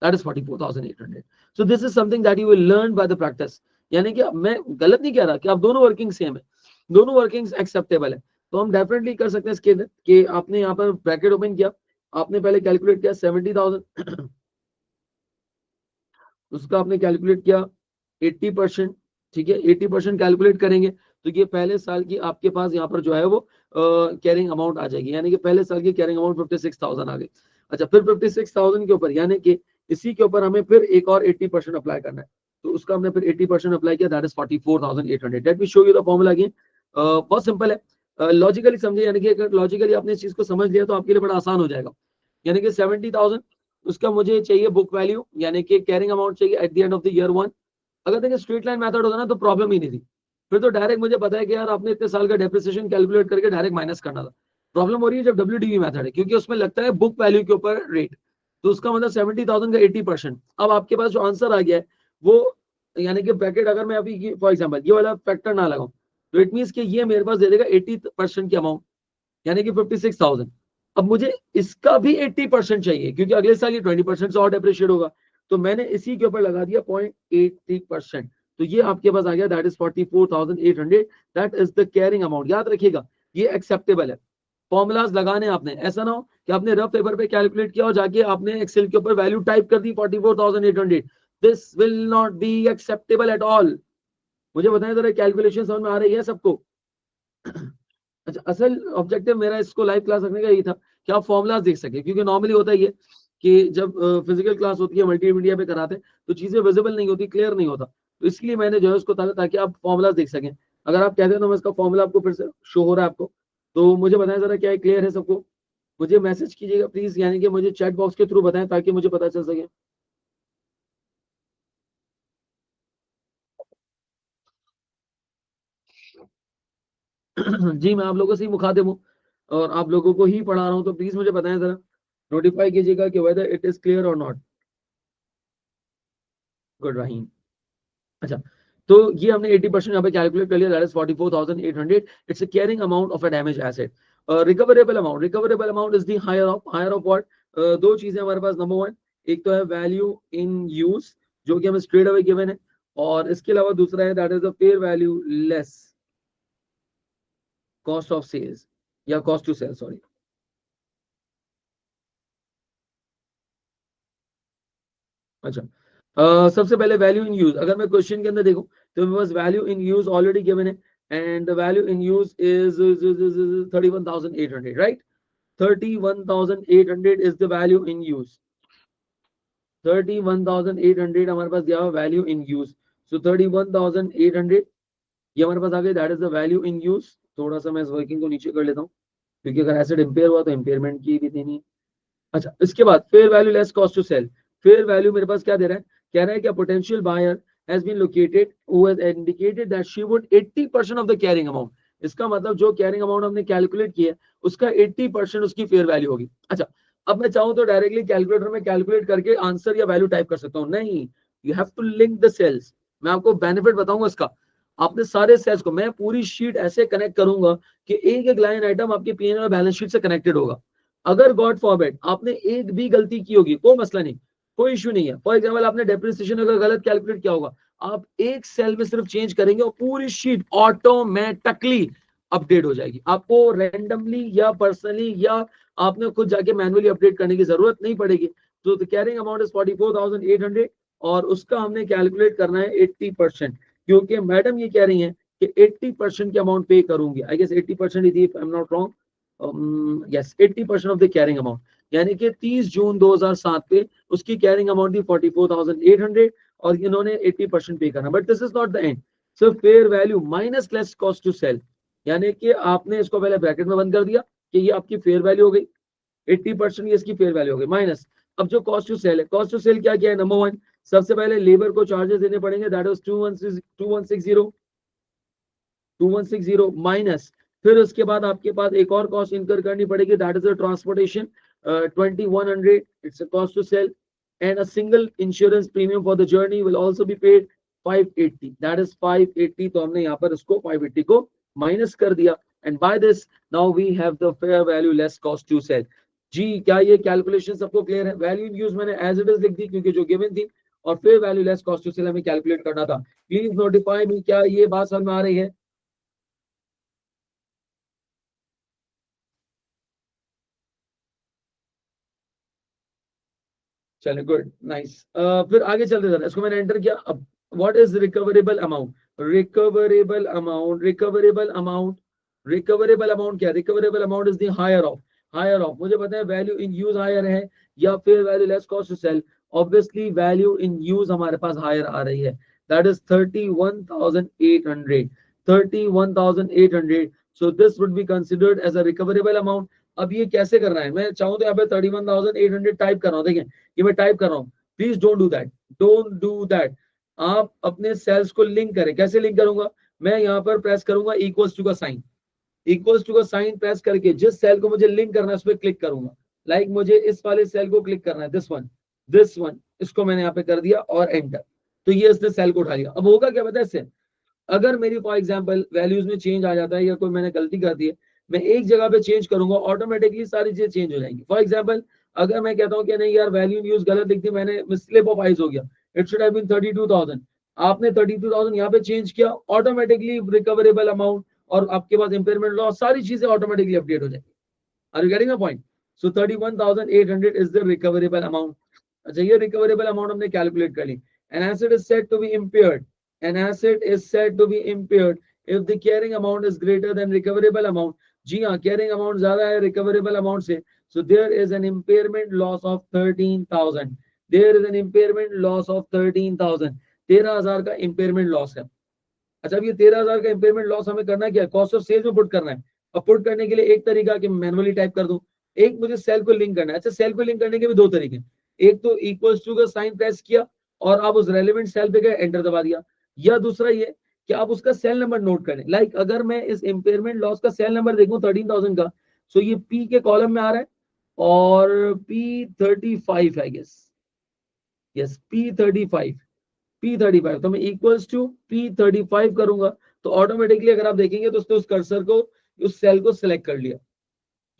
Speaker 1: that is 44,800। So this is something that you will learn by the practice. यानी कि मैं गलत नहीं कह रहा कि आप दोनों वर्किंग सेम है, दोनों वर्किंग्स एक्सेप्टेबल है, तो हम डेफिनेटली कर सकते हैं इसके अंदर कि आपने यहाँ पर ब्रैकेट ओपन किया, आपने पहले कैलकुलेट किया 70,000, उसका आपने कैलकुलेट किया 80%, ठीक है, 80% कैलकुलेट करेंगे तो ये पहले साल की आपके पास यहाँ पर जो है वो कैरिंग अमाउंट आ जाएगी, यानी कि पहले साल की कैरिंग अमाउंट 56,000 आ गई। अच्छा, फिर 56,000 के ऊपर यानी कि इसी के ऊपर हमें फिर एक और 80% अप्लाई करना है, तो उसका हमने फिर 80% अप्लाई किया, that is 44,800। Let me show you the formula again. बहुत सिंपल है, लॉजिकली समझे, यानी कि अगर लॉजिकली आपने इस चीज को समझ लिया तो आपके लिए बड़ा आसान हो जाएगा। यानी कि 70,000 उसका मुझे चाहिए बुक वैल्यू, यानी कि कैरिंग अमाउंट चाहिए at the end of the year 1। अगर देखिए स्ट्रेट लाइन मेथड होता ना तो प्रॉब्लम ही नहीं थी, फिर तो डायरेक्ट मुझे पता है कि यार आपने इतने साल का डेप्रिसिएशन कैलकुलेट करके डायरेक्ट माइनस करना था। प्रॉब्लम हो रही है जब WDV मेथड है, क्योंकि उसमें लगता है बुक वैल्यू के ऊपर रेट, तो उसका मतलब 70,000 का 80%। अब आपके पास जो आंसर आ गया है वो, यानी कि ब्रैकेट अगर मैं अभी फॉर एग्जाम्पल ये वाला फैक्टर ना लगाऊं तो इट मीन कि ये मेरे पास दे देगा 80% की अमाउंट, यानी कि 56,000। अब मुझे इसका भी 80% चाहिए क्योंकि अगले साल ये 20% से और डेप्रिशिएट होगा, तो मैंने इसी के ऊपर लगा दिया 0.83%, तो ये आपके पास आ गया, that is 44,800, that is the carrying amount. याद रखिएगा ये एक्सेप्टेबल है, फॉर्मुलाज लगाने आपने, ऐसा ना हो कि आपने रफ पेपर पे कैलकुलेट किया और जाके आपने एक्सेल के ऊपर वैल्यू टाइप कर दी 44,800, this will not be acceptable at all. मुझे बताएं जरा, कैलकुलेशन समझ में आ रही है सबको? अच्छा, असल ऑब्जेक्टिव मेरा इसको लाइव क्लास रखने का यही था कि आप फॉर्मुलाज देख सके, क्योंकि नॉर्मली होता ही है कि जब फिजिकल क्लास होती है मल्टीमीडिया पे कराते हैं तो चीजें विजिबल नहीं होती, क्लियर नहीं होता, तो इसलिए मैंने जो है उसको ताकि आप फॉर्मुलाज देख सकें। अगर आप कहते हैं तो मैं इसका फॉर्मूला आपको फिर से शो हो रहा है आपको, तो मुझे बताएं जरा क्या क्लियर है सबको? मुझे मैसेज कीजिएगा प्लीज, यानी कि मुझे चैट बॉक्स के थ्रू बताएं ताकि मुझे पता चल सके। जी, मैं आप लोगों से ही मुखातिब हूँ और आप लोगों को ही पढ़ा रहा हूँ, तो प्लीज मुझे बताएं जरा, नोटिफाई कीजिएगा कि वेदर इट इज क्लियर और नॉट। गुड रहीम। अच्छा, तो ये हमने 80% यहाँ पे कैलकुलेट कर लिया, that is 44,800। It's a carrying amount of a damage asset. Recoverable amount is the higher of what, दो चीजें हमारे पास, नंबर वन एक तो है वैल्यू इन यूज जो कि हमें स्ट्रेट अवे गिवन है, और इसके अलावा दूसरा है that is the fair value less cost of sales या कॉस्ट टू सेल, सॉरी। अच्छा, सबसे पहले वैल्यू इन यूज, अगर मैं क्वेश्चन के अंदर देखूं तो मेरे पास value in use already given है, and the value in use is 31,800, right. 31,800 is the value in use, 31,800 हमारे पास दिया हुआ वैल्यू इन यूज। सो 31,800 ये हमारे पास आ गया, that is the value in use. थोड़ा सा मैं इस वर्किंग को नीचे कर लेता हूँ क्योंकि अगर एसिड इंपेयर हुआ तो इंपेयरमेंट की भी देनी है। अच्छा, इसके बाद fair value less cost to sell. Fair value मेरे पास क्या दे रहा है, कह रहा है कि potential buyer has been located who has indicated that she would 80% of the carrying amount. इसका मतलब जो कैरिंग अमाउंट हमने कैलकुलेट किया है उसका 80% उसकी फेयर वैल्यू होगी। अच्छा, अब मैं चाहूं तो डायरेक्टली कैलकुलेटर में कैलकुलेट करके आंसर या वैल्यू टाइप कर सकता हूं, नहीं, you have to link the cells. मैं आपको बेनिफिट बताऊंगा इसका, आपने सारे सेल्स को, मैं पूरी शीट ऐसे कनेक्ट करूंगा कि एक एक लाइन आइटम आपके पीएनएल और बैलेंस शीट से कनेक्टेड होगा। अगर गॉड फॉरबिड आपने एक भी गलती की होगी, कोई मसला नहीं, कोई इश्यू नहीं है। फॉर एग्जाम्पल आपने डेप्रिसिएशन अगर गलत कैलकुलेट किया होगा, आप एक सेल में सिर्फ चेंज करेंगे और पूरी शीट ऑटोमेटिकली अपडेट हो जाएगी। आपको रैंडमली या पर्सनली या आपने खुद जाके मैनुअली अपडेट करने की जरूरत नहीं पड़ेगी। तो द कैरिंग अमाउंट इज 44,800 और उसका हमने कैलकुलेट करना है 80%, क्योंकि मैडम ये कह रही हैं कि 80% की अमाउंट पे करूंगी। I guess 80% if I am not wrong, yes 80% of the carrying amount, यानी कि 30 जून 2007 पे उसकी कैरिंग अमाउंट थी 44,800 और इन्होंने 80% पे करना। But this is not the end. So fair value minus less cost to sell, यानी कि आपने इसको पहले ब्रैकेट में बंद कर दिया कि ये आपकी फेयर वैल्यू हो गई 80%, ये इसकी फेयर वैल्यू हो गई माइनस। अब जो कॉस्ट टू सेल है, कॉस्ट टू सेल क्या क्या है? नंबर वन, सबसे पहले लेबर को चार्जेस देने पड़ेंगे, दैट इज 2160 माइनस, फिर उसके बाद आपके पास एक और कॉस्ट इनकर करनी पड़ेगी, that is the transportation 2100, it's a cost to sell, and a single insurance premium for the journey will also be paid 580, that is 580। तो हमने यहाँ पर इसको 580 को माइनस कर दिया, and by this now we have the fair value less cost to sell. जी क्या ये कैलकुलेशन सबको क्लियर है? वैल्यू इन यूज मैंने एज इट इज लिख दी क्योंकि जो गिवन थी, और fair value less cost to sell हमें कैलकुलेट करना था। प्लीज नोटिफाई मी, क्या ये बात समझ में आ रही है? चलो गुड नाइस। फिर आगे चलते जाना, इसको मैंने एंटर किया। अब what is recoverable amount? Recoverable amount, recoverable amount, recoverable amount क्या? Recoverable amount is the higher of, higher of, मुझे पता है वैल्यू इन यूज हायर है या फिर value less cost to sell, obviously value in use हमारे पास higher आ रही है, that is 31,800, 31,800। So this would be considered as a recoverable amount. अब ये कैसे करना है? मैं चाहूँ तो यहाँ पे 31,800 टाइप कर रहा हूँ, देखें ये मैं टाइप कर रहा हूँ, please don't do that, don't do that. आप अपने सेल्स को लिंक करें। कैसे लिंक करूंगा? मैं यहाँ पर प्रेस करूंगा इक्वल्स टू का साइन, इक्वल्स टू का साइन प्रेस करके जिस सेल को मुझे लिंक करना है उस पर क्लिक करूंगा। लाइक मुझे इस वाले सेल को क्लिक करना है, दिस वन, इसको मैंने यहाँ पे कर दिया और एंटर। तो ये इसने सेल को उठा लिया। अब होगा क्या पता है इससे? अगर मेरी फॉर एग्जाम्पल वैल्यूज में चेंज आ जाता है या कोई मैंने गलती कर दी है, मैं एक जगह पे चेंज करूंगा ऑटोमेटिकली सारी चीजें चेंज हो जाएंगी। फॉर एग्जाम्पल अगर मैं कहता हूँ कि नहीं यार वैल्यू न्यूज गलत लिख दी मैंने, स्लिप ऑफ आइज हो गया, इट शुड हैव बीन 32,000, आपने 32,000 यहाँ पे चेंज किया, ऑटोमेटिकली रिकवरेबल अमाउंट और आपके पास इंपेयरमेंट लॉस सारी चीजें ऑटोमेटिकली अपडेट हो जाएंगी। Are you getting the point? So 31,800 is the recoverable amount. अच्छा ये रिकवरेबल अमाउंट हमने कैलकुलेट कर ली। An asset is said to be impaired, an asset is said to be impaired if the carrying amount is greater than recoverable amount। जी हाँ, carrying amount ज्यादा है recoverable amount से, so there is an impairment loss of 13,000, there is an impairment loss of 13,000, 13,000 का impairment loss है। अच्छा अब ये 13,000 का impairment loss हमें करना क्या है? कॉस्ट ऑफ सेल्स में पुट करना है। अब पुट करने के लिए एक तरीका कि मैनुअली टाइप कर दूं, एक मुझे सेल को लिंक करना है। अच्छा सेल को लिंक करने के भी दो तरीके, एक तो इक्वल्स टू का साइन प्रेस किया और आप उस रेलेवेंट सेल पे गए एंटर दबा दिया, या दूसरा ये कि आप उसका सेल नंबर नोट करें। लाइक अगर मैं इस इम्पेयरमेंट लॉस का सेल नंबर देखूं 13,000 का, सो ये पी के कॉलम में आ रहा है और P35 आई गेस, यस P35, P35, तो मैं इक्वल्स टू P35 करूंगा तो ऑटोमेटिकली अगर आप देखेंगे तो उसने उस कर्सर को उस सेल को सिलेक्ट कर लिया।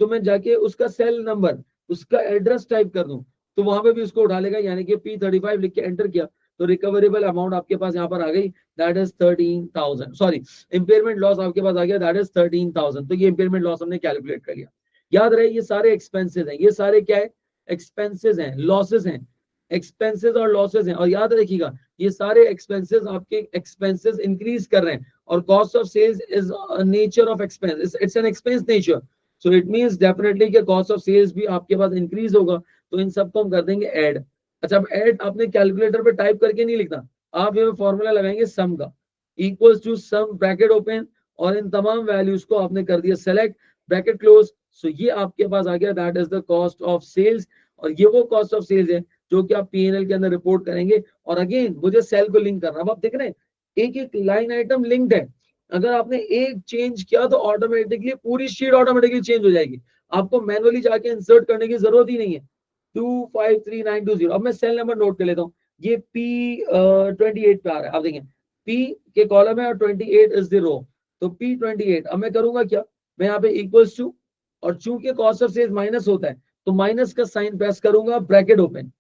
Speaker 1: तो मैं जाके उसका सेल नंबर उसका एड्रेस टाइप कर दूं तो वहां पे भी उसको उठा लेगा, यानी कि P35 लिख के एंटर किया तो रिकवरेबल अमाउंट आपके पास यहाँ पर आ गई, that is 13,000, sorry impairment loss आपके पास आ गया, दैट इज 13,000। तो ये इम्पेयरमेंट लॉस हमने कैलकुलेट कर लिया। याद रहे ये सारे एक्सपेंसेस हैं, ये सारे क्या है? एक्सपेंसेस हैं, लॉसेस हैं, एक्सपेंसेस और लॉसेस हैं। और याद रखिएगा ये सारे एक्सपेंसेस आपके एक्सपेंसेस इंक्रीज कर रहे हैं और cost of sales is nature of expense, it's an expense nature, so it means definitely कि कॉस्ट ऑफ सेल्स भी आपके पास इंक्रीज होगा। तो इन सबको हम कर देंगे ऐड। अच्छा अब ऐड आपने कैलकुलेटर पे टाइप करके नहीं लिखना, आप ये फॉर्मूला लगाएंगे सम का, equals to sum bracket open और इन तमाम वैल्यूज को आपने कर दिया सेलेक्ट, ब्रैकेट क्लोज। सो ये आपके पास आ गया, that is the cost of sales. और ये वो कॉस्ट ऑफ सेल्स है जो कि आप पीएनएल के अंदर रिपोर्ट करेंगे। और अगेन मुझे सेल को लिंक करना, अब आप देख रहे हैं एक एक लाइन आइटम लिंक्ड है, अगर आपने एक चेंज किया तो ऑटोमेटिकली पूरी शीट ऑटोमेटिकली चेंज हो जाएगी, आपको मैनुअली जाके इंसर्ट करने की जरूरत ही नहीं है। 253920, अब मैं सेल नंबर नोट कर लेता हूँ, ये P28 पे आ रहा है, आप देखें P के कॉलम है और 28 इज द रो, तो P28। अब मैं करूंगा क्या, मैं यहाँ पे इक्वल्स टू, और चूंकि कॉस्ट ऑफ सेल्स माइनस होता है तो माइनस का साइन प्रेस करूंगा, bracket open,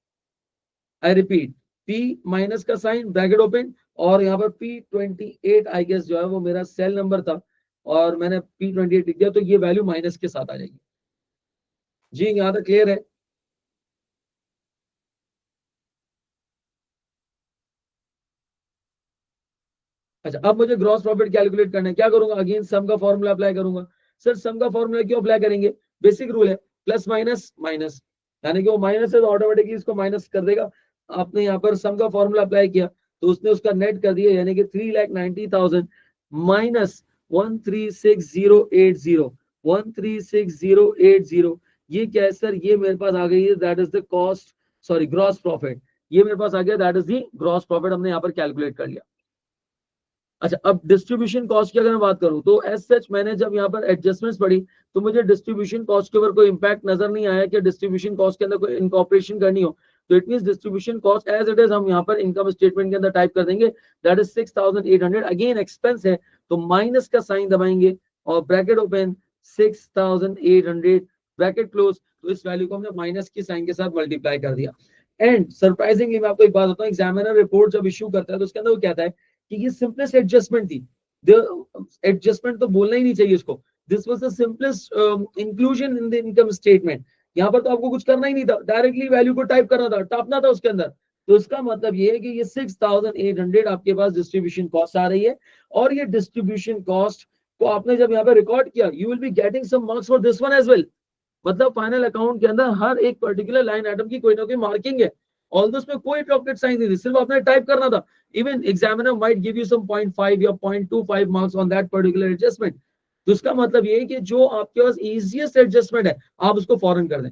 Speaker 1: I repeat P minus का साइन, ब्रैकेट ओपन, और यहाँ पर P28 आई गेस जो है वो मेरा सेल नंबर था और मैंने P28 लिख दिया, तो ये वैल्यू माइनस के साथ आ जाएगी। जी यहाँ तक क्लियर है? अच्छा, अब मुझे ग्रॉस प्रॉफिट कैलकुलेट करना है, क्या करूंगा? अगेन सम का फॉर्मूला अप्लाई करूंगा। सर सम का फॉर्मूला क्यों अप्लाई करेंगे? बेसिक रूल है, प्लस माइनस माइनस, यानी कि वो माइनस है तो ऑटोमेटिकली इसको माइनस कर देगा। आपने यहाँ पर सम का फॉर्मूला अप्लाई किया तो उसने उसका नेट कर दिया, यानी कि 3,90,000 माइनस 136,080, 136,080, ये क्या है सर? ये मेरे पास आ गई है, that is the cost, sorry gross profit, ये मेरे पास आ गया, that is the gross profit, हमने यहाँ पर कैलकुलेट कर लिया। अच्छा, अब डिस्ट्रीब्यूशन कॉस्ट की अगर मैं बात करूं तो एज सच मैंने जब यहाँ पर एडजस्टमेंट्स पढ़ी तो मुझे डिस्ट्रीब्यूशन कॉस्ट के ऊपर कोई इंपैक्ट नजर नहीं आया कि डिस्ट्रीब्यूशन कॉस्ट के अंदर कोई इनकॉर्पोरेशन करनी हो। तो it means distribution cost as it is हम यहाँ पर इनकम स्टेटमेंट के अंदर टाइप कर देंगे, दैट इज 6,800, अगेन एक्सपेंस है तो माइनस का साइन दबाएंगे और ब्रैकेट ओपन 6,800 ब्रैकेट क्लोज, तो इस वैल्यू को हमने माइनस के साइन के साथ मल्टीप्लाई कर दिया। एंड सरप्राइजिंगली मैं आपको एक बात बताऊं, एग्जामिनर रिपोर्ट जब इश्यू करता है तो उसके अंदर वो कहता है कि ये सिंपलेस्ट एडजस्टमेंट थी, एडजस्टमेंट तो बोलना ही नहीं चाहिए इसको, this was the simplest inclusion in the income statement. यहाँ पर तो आपको कुछ करना ही नहीं था, डायरेक्टली वैल्यू को टाइप करना था, टापना था उसके अंदर। तो इसका मतलब ये है कि ये 6,800 आपके पास डिस्ट्रीब्यूशन कॉस्ट आ रही है, और ये डिस्ट्रीब्यूशन कॉस्ट को आपने जब यहाँ पे रिकॉर्ड किया, you will be getting some marks for this one as well. मतलब फाइनल अकाउंट के अंदर हर एक पर्टिकुलर लाइन आइटम की कोई ना कोई मार्किंग है, ऑल्दो उसमें कोई रॉकेट साइंस नहीं थी, सिर्फ आपने टाइप करना था। Even examiner might give you some 0.5 या 0.25 marks on that particular adjustment. तो इसका मतलब ये है कि जो आपके पास इजीएस्ट एडजस्टमेंट है आप उसको फॉरन कर दें।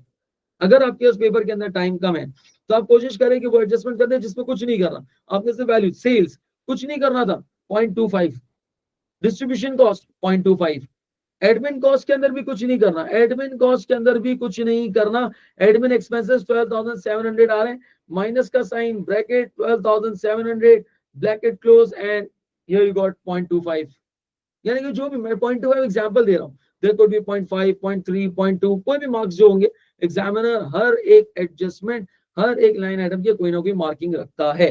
Speaker 1: अगर आपके पास पेपर के अंदर टाइम कम है तो आप कोशिश करें कि वो एडजस्टमेंट कर दें जिसमें कुछ नहीं करना, आपने सिर्फ वैल्यू सेल्स कुछ नहीं करना था 0.25, डिस्ट्रीब्यूशन कॉस्ट 0.25, एडमिन कॉस्ट के अंदर भी कुछ नहीं करना, एडमिन कॉस्ट के अंदर भी कुछ नहीं करना। एडमिन एक्सपेंसेस 12,700 आ रहे हैं, माइनस का sign, bracket 12,700 bracket close, and here you got 0.25। यानी कि जो भी मैं 0.25 एग्जांपल दे रहा हूं, देयर कुड बी 0.5, 0.3, 0.2, कोई भी मार्क्स जो होंगे, एग्जामिनर हर एक एडजस्टमेंट, हर एक लाइन आइटम की कोई ना कोई मार्किंग रखता है।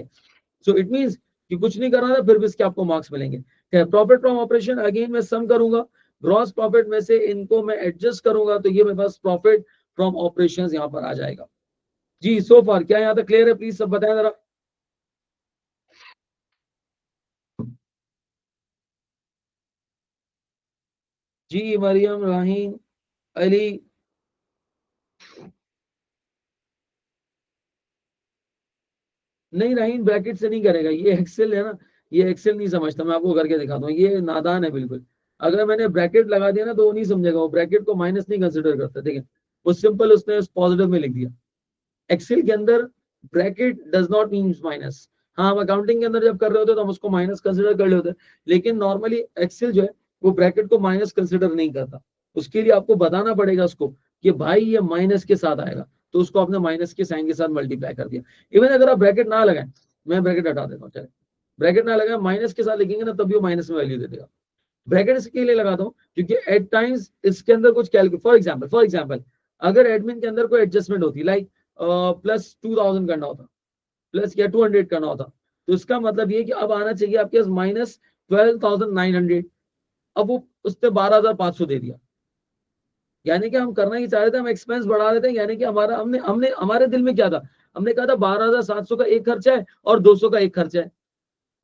Speaker 1: सो इट मींस कि कुछ नहीं करना था फिर भी इसके आपको मार्क्स मिलेंगे। प्रॉफिट फ्रॉम ऑपरेशन अगेन मैं सम करूंगा, ग्रॉस प्रॉफिट में से इनको मैं एडजस्ट करूंगा तो ये मेरे पास प्रॉफिट फ्रॉम ऑपरेशंस यहाँ पर आ जाएगा। जी सो फार क्या यहाँ तक क्लियर है? प्लीज सब बताएं जरा। जी मरियम, राहीन, अली। नहीं राहीन ब्रैकेट से नहीं करेगा, ये एक्सेल है ना, ये एक्सेल नहीं समझता, मैं आपको करके दिखाता हूँ, ये नादान है बिल्कुल। अगर मैंने ब्रैकेट लगा दिया ना तो वो नहीं समझेगा, वो ब्रैकेट को माइनस नहीं कंसिडर करता, ठीक है, वो सिंपल उसने पॉजिटिव में लिख दिया। एक्सेल के अंदर bracket does not mean minus. हाँ, हम अकाउंटिंग के अंदर जब कर रहे होते तो हम उसको माइनस कंसिडर कर लेते, लेकिन नॉर्मली एक्सेल जो है वो ब्रैकेट को माइनस कंसिडर नहीं करता। उसके लिए आपको बताना पड़ेगा उसको कि भाई ये माइनस के साथ आएगा, तो उसको आपने माइनस के साइन के साथ मल्टीप्लाई कर दिया। इवन अगर आप ब्रैकेट ना लगाएं, मैं ब्रैकेट हटा देता हूँ, चले ब्रैकेट ना लगाए माइनस के साथ लिखेंगे ना तभी वो माइनस में वैल्यू दे देगा। ब्रैकेट इसके लिए लगाता हूँ क्योंकि एट टाइम्स इसके अंदर कुछ कैलकुलेट, फॉर एग्जाम्पल अगर एडमिन के अंदर कोई एडजस्टमेंट होती लाइक प्लस 2,000 करना होता, प्लस या 200 करना होता, तो इसका मतलब ये कि अब आना चाहिए आपके पास माइनस 12,900। अब वो उसने 12,500 दे दिया, यानी कि हम करना ही चाह रहे थे, हम एक्सपेंस बढ़ा देते हैं, यानी कि हमारा हमने हमने हमारे दिल में क्या था, हमने कहा था 12,700 का एक खर्चा है और 200 का एक खर्चा है,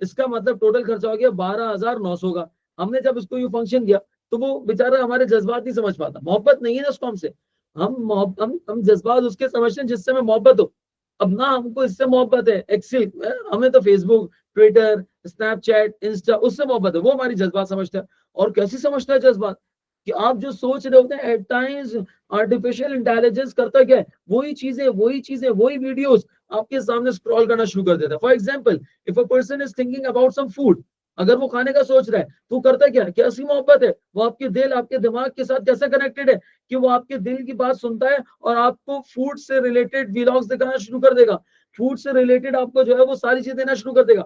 Speaker 1: इसका मतलब टोटल खर्चा हो गया 12,900 का। हमने जब इसको यू फंक्शन दिया तो वो बेचारा हमारे जज्बात नहीं समझ पाता, मोहब्बत नहीं है ना उसको हमसे, हम जज्बात उसके समझते हैं जिससे हमें मोहब्बत हो। अब ना हमको इससे मोहब्बत है एक्सेल, हमें तो फेसबुक, ट्विटर, स्नैपचैट, इंस्टा उससे मोहब्बत है, वो हमारी जज्बात समझता है। और कैसे समझता है जज्बात? कि आप जो सोच रहे होते हैं एट टाइम्स आर्टिफिशियल इंटेलिजेंस करता क्या है, वही चीजें वही वीडियोस आपके सामने स्क्रॉल करना शुरू कर देता है। For example if a person is thinking about some food, अगर वो खाने का सोच रहा है तो करता क्या है, कैसी मोहब्बत है, वो आपके दिल आपके दिमाग के साथ कैसे कनेक्टेड है कि वो आपके दिल की बात सुनता है और आपको फूड से रिलेटेड व्लॉग्स दिखाना शुरू कर देगा, फूड से रिलेटेड आपको जो है वो सारी चीजें देना शुरू कर देगा।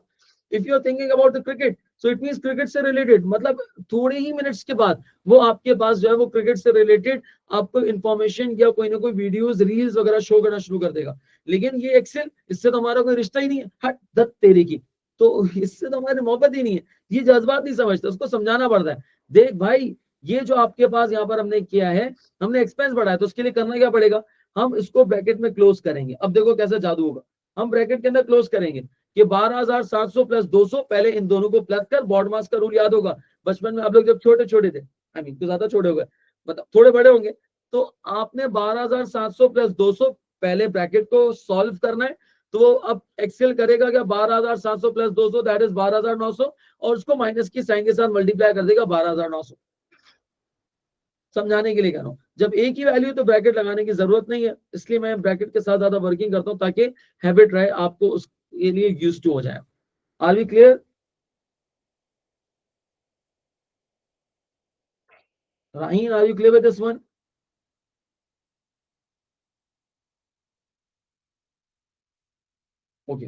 Speaker 1: If you are thinking about the cricket, so it means cricket से रिलेटेड, मतलब थोड़े ही मिनट्स के बाद वो आपके पास जो है वो क्रिकेट से रिलेटेड आपको इन्फॉर्मेशन या कोई ना कोई वीडियोस रील्स वगैरह शो करना शुरू कर देगा। लेकिन ये एक्सेल, इससे तो हमारा कोई रिश्ता ही नहीं है, हट दत्त तेरे की, तो इससे तो हमारी मोहब्बत ही नहीं है, ये जज्बात नहीं समझता, उसको समझाना पड़ता है। देख भाई, ये जो आपके पास यहाँ पर हमने किया है, हमने एक्सपेंस बढ़ाया, तो उसके लिए करना क्या पड़ेगा, हम इसको ब्रैकेट में क्लोज करेंगे। अब देखो कैसा जादू होगा, हम ब्रैकेट के अंदर क्लोज करेंगे कि 12,700 प्लस 200, पहले इन दोनों को प्लस कर, बॉडमास का रूल याद होगा बचपन में आप लोग जब छोटे छोटे थे, आई मीन तो ज्यादा छोटे हो गए, मतलब थोड़े बड़े होंगे, तो आपने 12,700 प्लस 200 पहले ब्रैकेट को सॉल्व करना है। तो वो अब एक्सेल करेगा क्या, 12,700 प्लस 200 दैट इज 12,900, और उसको माइनस की साइन के साथ मल्टीप्लाई कर देगा 12,900। समझाने के लिए कह रहा हूँ, जब एक ही वैल्यू तो ब्रैकेट लगाने की जरूरत नहीं है, इसलिए मैं ब्रैकेट के साथ ज्यादा वर्किंग करता हूँ ताकि हैबिट रहे, आपको उसके लिए यूज टू हो जाए। Are we clear? Raheen, are you clear with this one? Okay,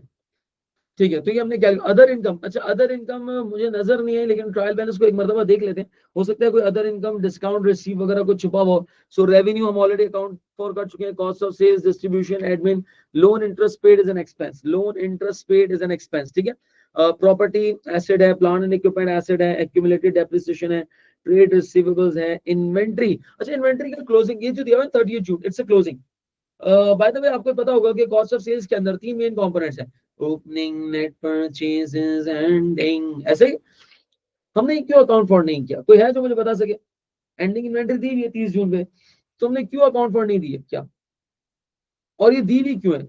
Speaker 1: ठीक है। तो ये हमने क्या, अदर इनकम, अच्छा अदर इनकम मुझे नजर नहीं है, लेकिन ट्रायल बैलेंस को एक मरतबा देख लेते हैं, हो सकता है कोई अदर इनकम डिस्काउंट रिसीव वगैरह कुछ छुपा हुआ हो। सो रेवेन्यू हम ऑलरेडी अकाउंट फॉर कर चुके हैं, cost of sales, distribution, admin, loan interest paid is an expense, loan interest paid is an expense, ठीक है। प्रॉपर्टी एसेट है, प्लांट एंड इक्विपमेंट एसेट है, एक्यूमुलेटेड डेप्रिसिएशन है, ट्रेड रिसीवेबल्स है, इन्वेंट्री, अच्छा इन्वेंट्री का क्लोजिंग ये जो दिया हुआ है 30 June, it's a closing. By the way आपको पता होगा कि कॉस्ट ऑफ सेल्स के अंदर तीन मेन कंपोनेंट्स हैं, ओपनिंग, नेट परचेजेस, एंडिंग, ऐसे ही। हमने क्यों अकाउंट फॉर नहीं किया, कोई है जो मुझे बता सके? एंडिंग इन्वेंटरी दी हुई है 30 जून पे, तो हमने क्यों अकाउंट फॉर नहीं दी है क्या, और ये दी हुई क्यों है,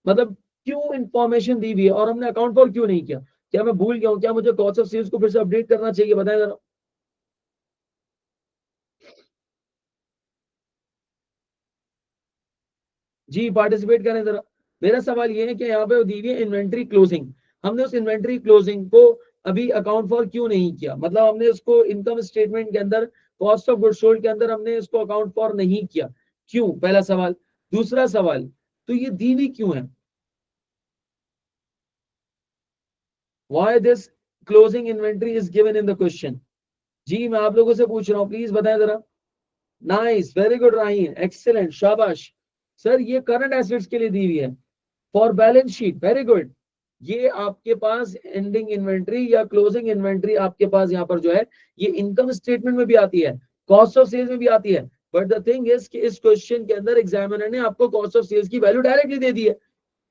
Speaker 1: मतलब क्यों इंफॉर्मेशन दी हुई है और हमने अकाउंट फॉर क्यों नहीं किया? क्या मैं भूल गया हूँ, क्या मुझे कॉस्ट ऑफ सेल्स को फिर से अपडेट करना चाहिए, बताएं जरा। जी पार्टिसिपेट करें जरा। मेरा सवाल ये है कि यहाँ पे दी हुई है इन्वेंट्री क्लोजिंग, हमने उस इन्वेंट्री क्लोजिंग को अभी अकाउंट फॉर क्यों नहीं किया, मतलब हमने उसको इनकम स्टेटमेंट के अंदर, कॉस्ट ऑफ गुड्स सोल्ड के अंदर हमने इसको अकाउंट फॉर नहीं किया, क्यों, पहला सवाल। दूसरा सवाल, तो ये दी हुई क्यों है, why this closing inventory is given in the question. जी मैं आप लोगों से पूछ रहा हूँ, प्लीज बताएं जरा। नाइस, वेरी गुड राहीन, एक्सेलेंट, शाबाश। सर ये करंट एसेट्स के लिए दी हुई है, for balance sheet, very good. ये आपके पास एंडिंग इन्वेंट्री या क्लोजिंग इन्वेंट्री आपके पास यहाँ पर जो है ये इनकम स्टेटमेंट में भी आती है, कॉस्ट ऑफ सेल्स में भी आती है, बट द थिंग इज कि इस क्वेश्चन के अंदर एग्जामिनर ने आपको कॉस्ट ऑफ सेल्स की वैल्यू डायरेक्टली दे दी है,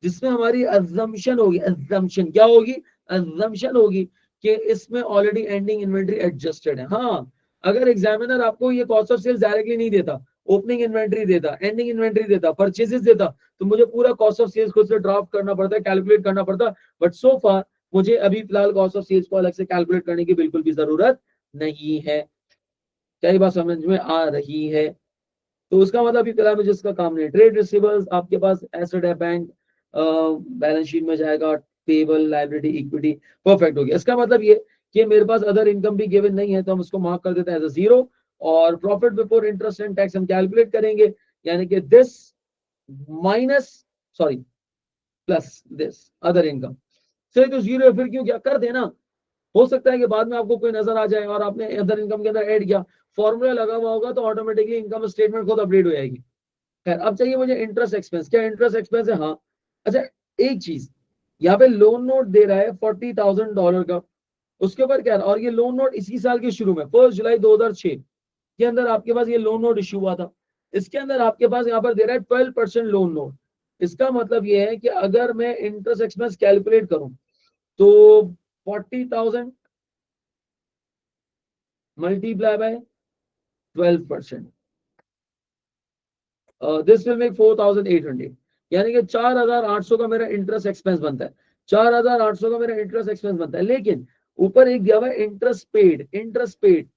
Speaker 1: जिसमें हमारी अजम्पशन होगी, अजम्पशन क्या होगी, अजम्पशन होगी कि इसमें ऑलरेडी एंडिंग इन्वेंट्री एडजस्टेड है। हाँ, अगर एग्जामिनर आपको ये कॉस्ट ऑफ सेल्स डायरेक्टली नहीं देता, ओपनिंग इन्वेंट्री देता, एंडिंग इन्वेंट्री देता, परचेजेस देता, तो मुझे पूरा कॉस्ट ऑफ सेल्स खुद से ड्राफ्ट करना पड़ता है, कैलकुलेट करना पड़ता, बट सो फार मुझे अभी फिलहाल कॉस्ट ऑफ सेल्स को अलग से कैलकुलेट करने की बिल्कुल भी जरूरत नहीं है। क्या ये बात समझ में आ रही है? तो उसका मतलब अभी फिलहाल मुझे इसका काम नहीं है। ट्रेड रिसीवर्स आपके पास एसेट है, बैंक बैलेंस शीट में जाएगा, पेबल, लाइबिलिटी, इक्विटी, परफेक्ट हो गया। इसका मतलब ये कि मेरे पास अदर इनकम भी गिवन नहीं है, तो हम उसको मार्क कर देते हैं एज अ जीरो, और profit before interest and tax हम कैलकुलेट करेंगे, यानी कि this minus, sorry plus this other income. सही, तो जीरो फिर क्यों क्या कर देना, हो सकता है कि बाद में आपको कोई नजर आ जाए और आपने अदर इनकम के अंदर ऐड किया, फॉर्मूला लगा हुआ होगा तो ऑटोमेटिकली इनकम स्टेटमेंट खुद अपडेट हो जाएगी। खैर अब चाहिए मुझे इंटरेस्ट एक्सपेंस, क्या इंटरेस्ट एक्सपेंस है, हाँ। अच्छा एक चीज, यहाँ पे लोन नोट दे रहा है $40,000 का, उसके ऊपर क्या है, और ये लोन नोट इसी साल के शुरू में 1 जुलाई 2006 के अंदर आपके पास ये लोन नोट इश्यू हुआ था, इसके अंदर आपके पास यहाँ पर दे रहा है 12% लोन नोट। इसका मतलब ये है कि अगर मैं इंटरेस्ट एक्सपेंस कैलकुलेट करूं तो 40,000 multiply by 12%, this will make 4,800, यानी कि 4,800 का मेरा इंटरेस्ट एक्सपेंस बनता है, 4,800 का मेरा इंटरेस्ट एक्सपेंस बनता है। लेकिन ऊपर एक दिया हुआ है इंटरेस्ट पेड, इंटरेस्ट पेड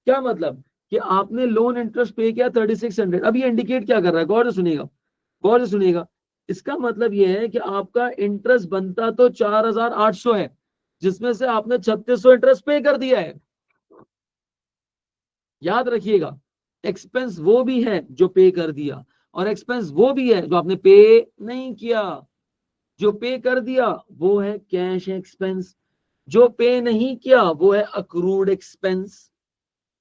Speaker 1: क्या मतलब कि आपने लोन इंटरेस्ट पे किया 3,600। अब ये इंडिकेट क्या कर रहा है, गौर से सुनिएगा, गौर से सुनिएगा। इसका मतलब ये है कि आपका इंटरेस्ट बनता तो 4,800 है, जिसमें से आपने 3,600 इंटरेस्ट पे कर दिया है। याद रखिएगा, एक्सपेंस वो भी है जो पे कर दिया, और एक्सपेंस वो भी है जो आपने पे नहीं किया। जो पे कर दिया वो है कैश एक्सपेंस, जो पे नहीं किया वो है अक्रूड एक्सपेंस।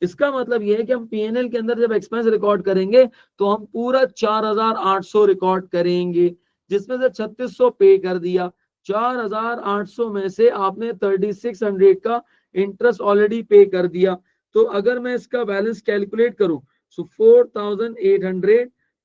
Speaker 1: इसका मतलब ये है कि हम पीएनएल के अंदर जब एक्सपेंस रिकॉर्ड करेंगे तो हम पूरा 4,800 रिकॉर्ड करेंगे, जिसमें से 3,600 पे कर दिया। 4,800 में से आपने 3,600 का इंटरेस्ट ऑलरेडी पे कर दिया। तो अगर मैं इसका बैलेंस कैलकुलेट करूं, सो 4,800,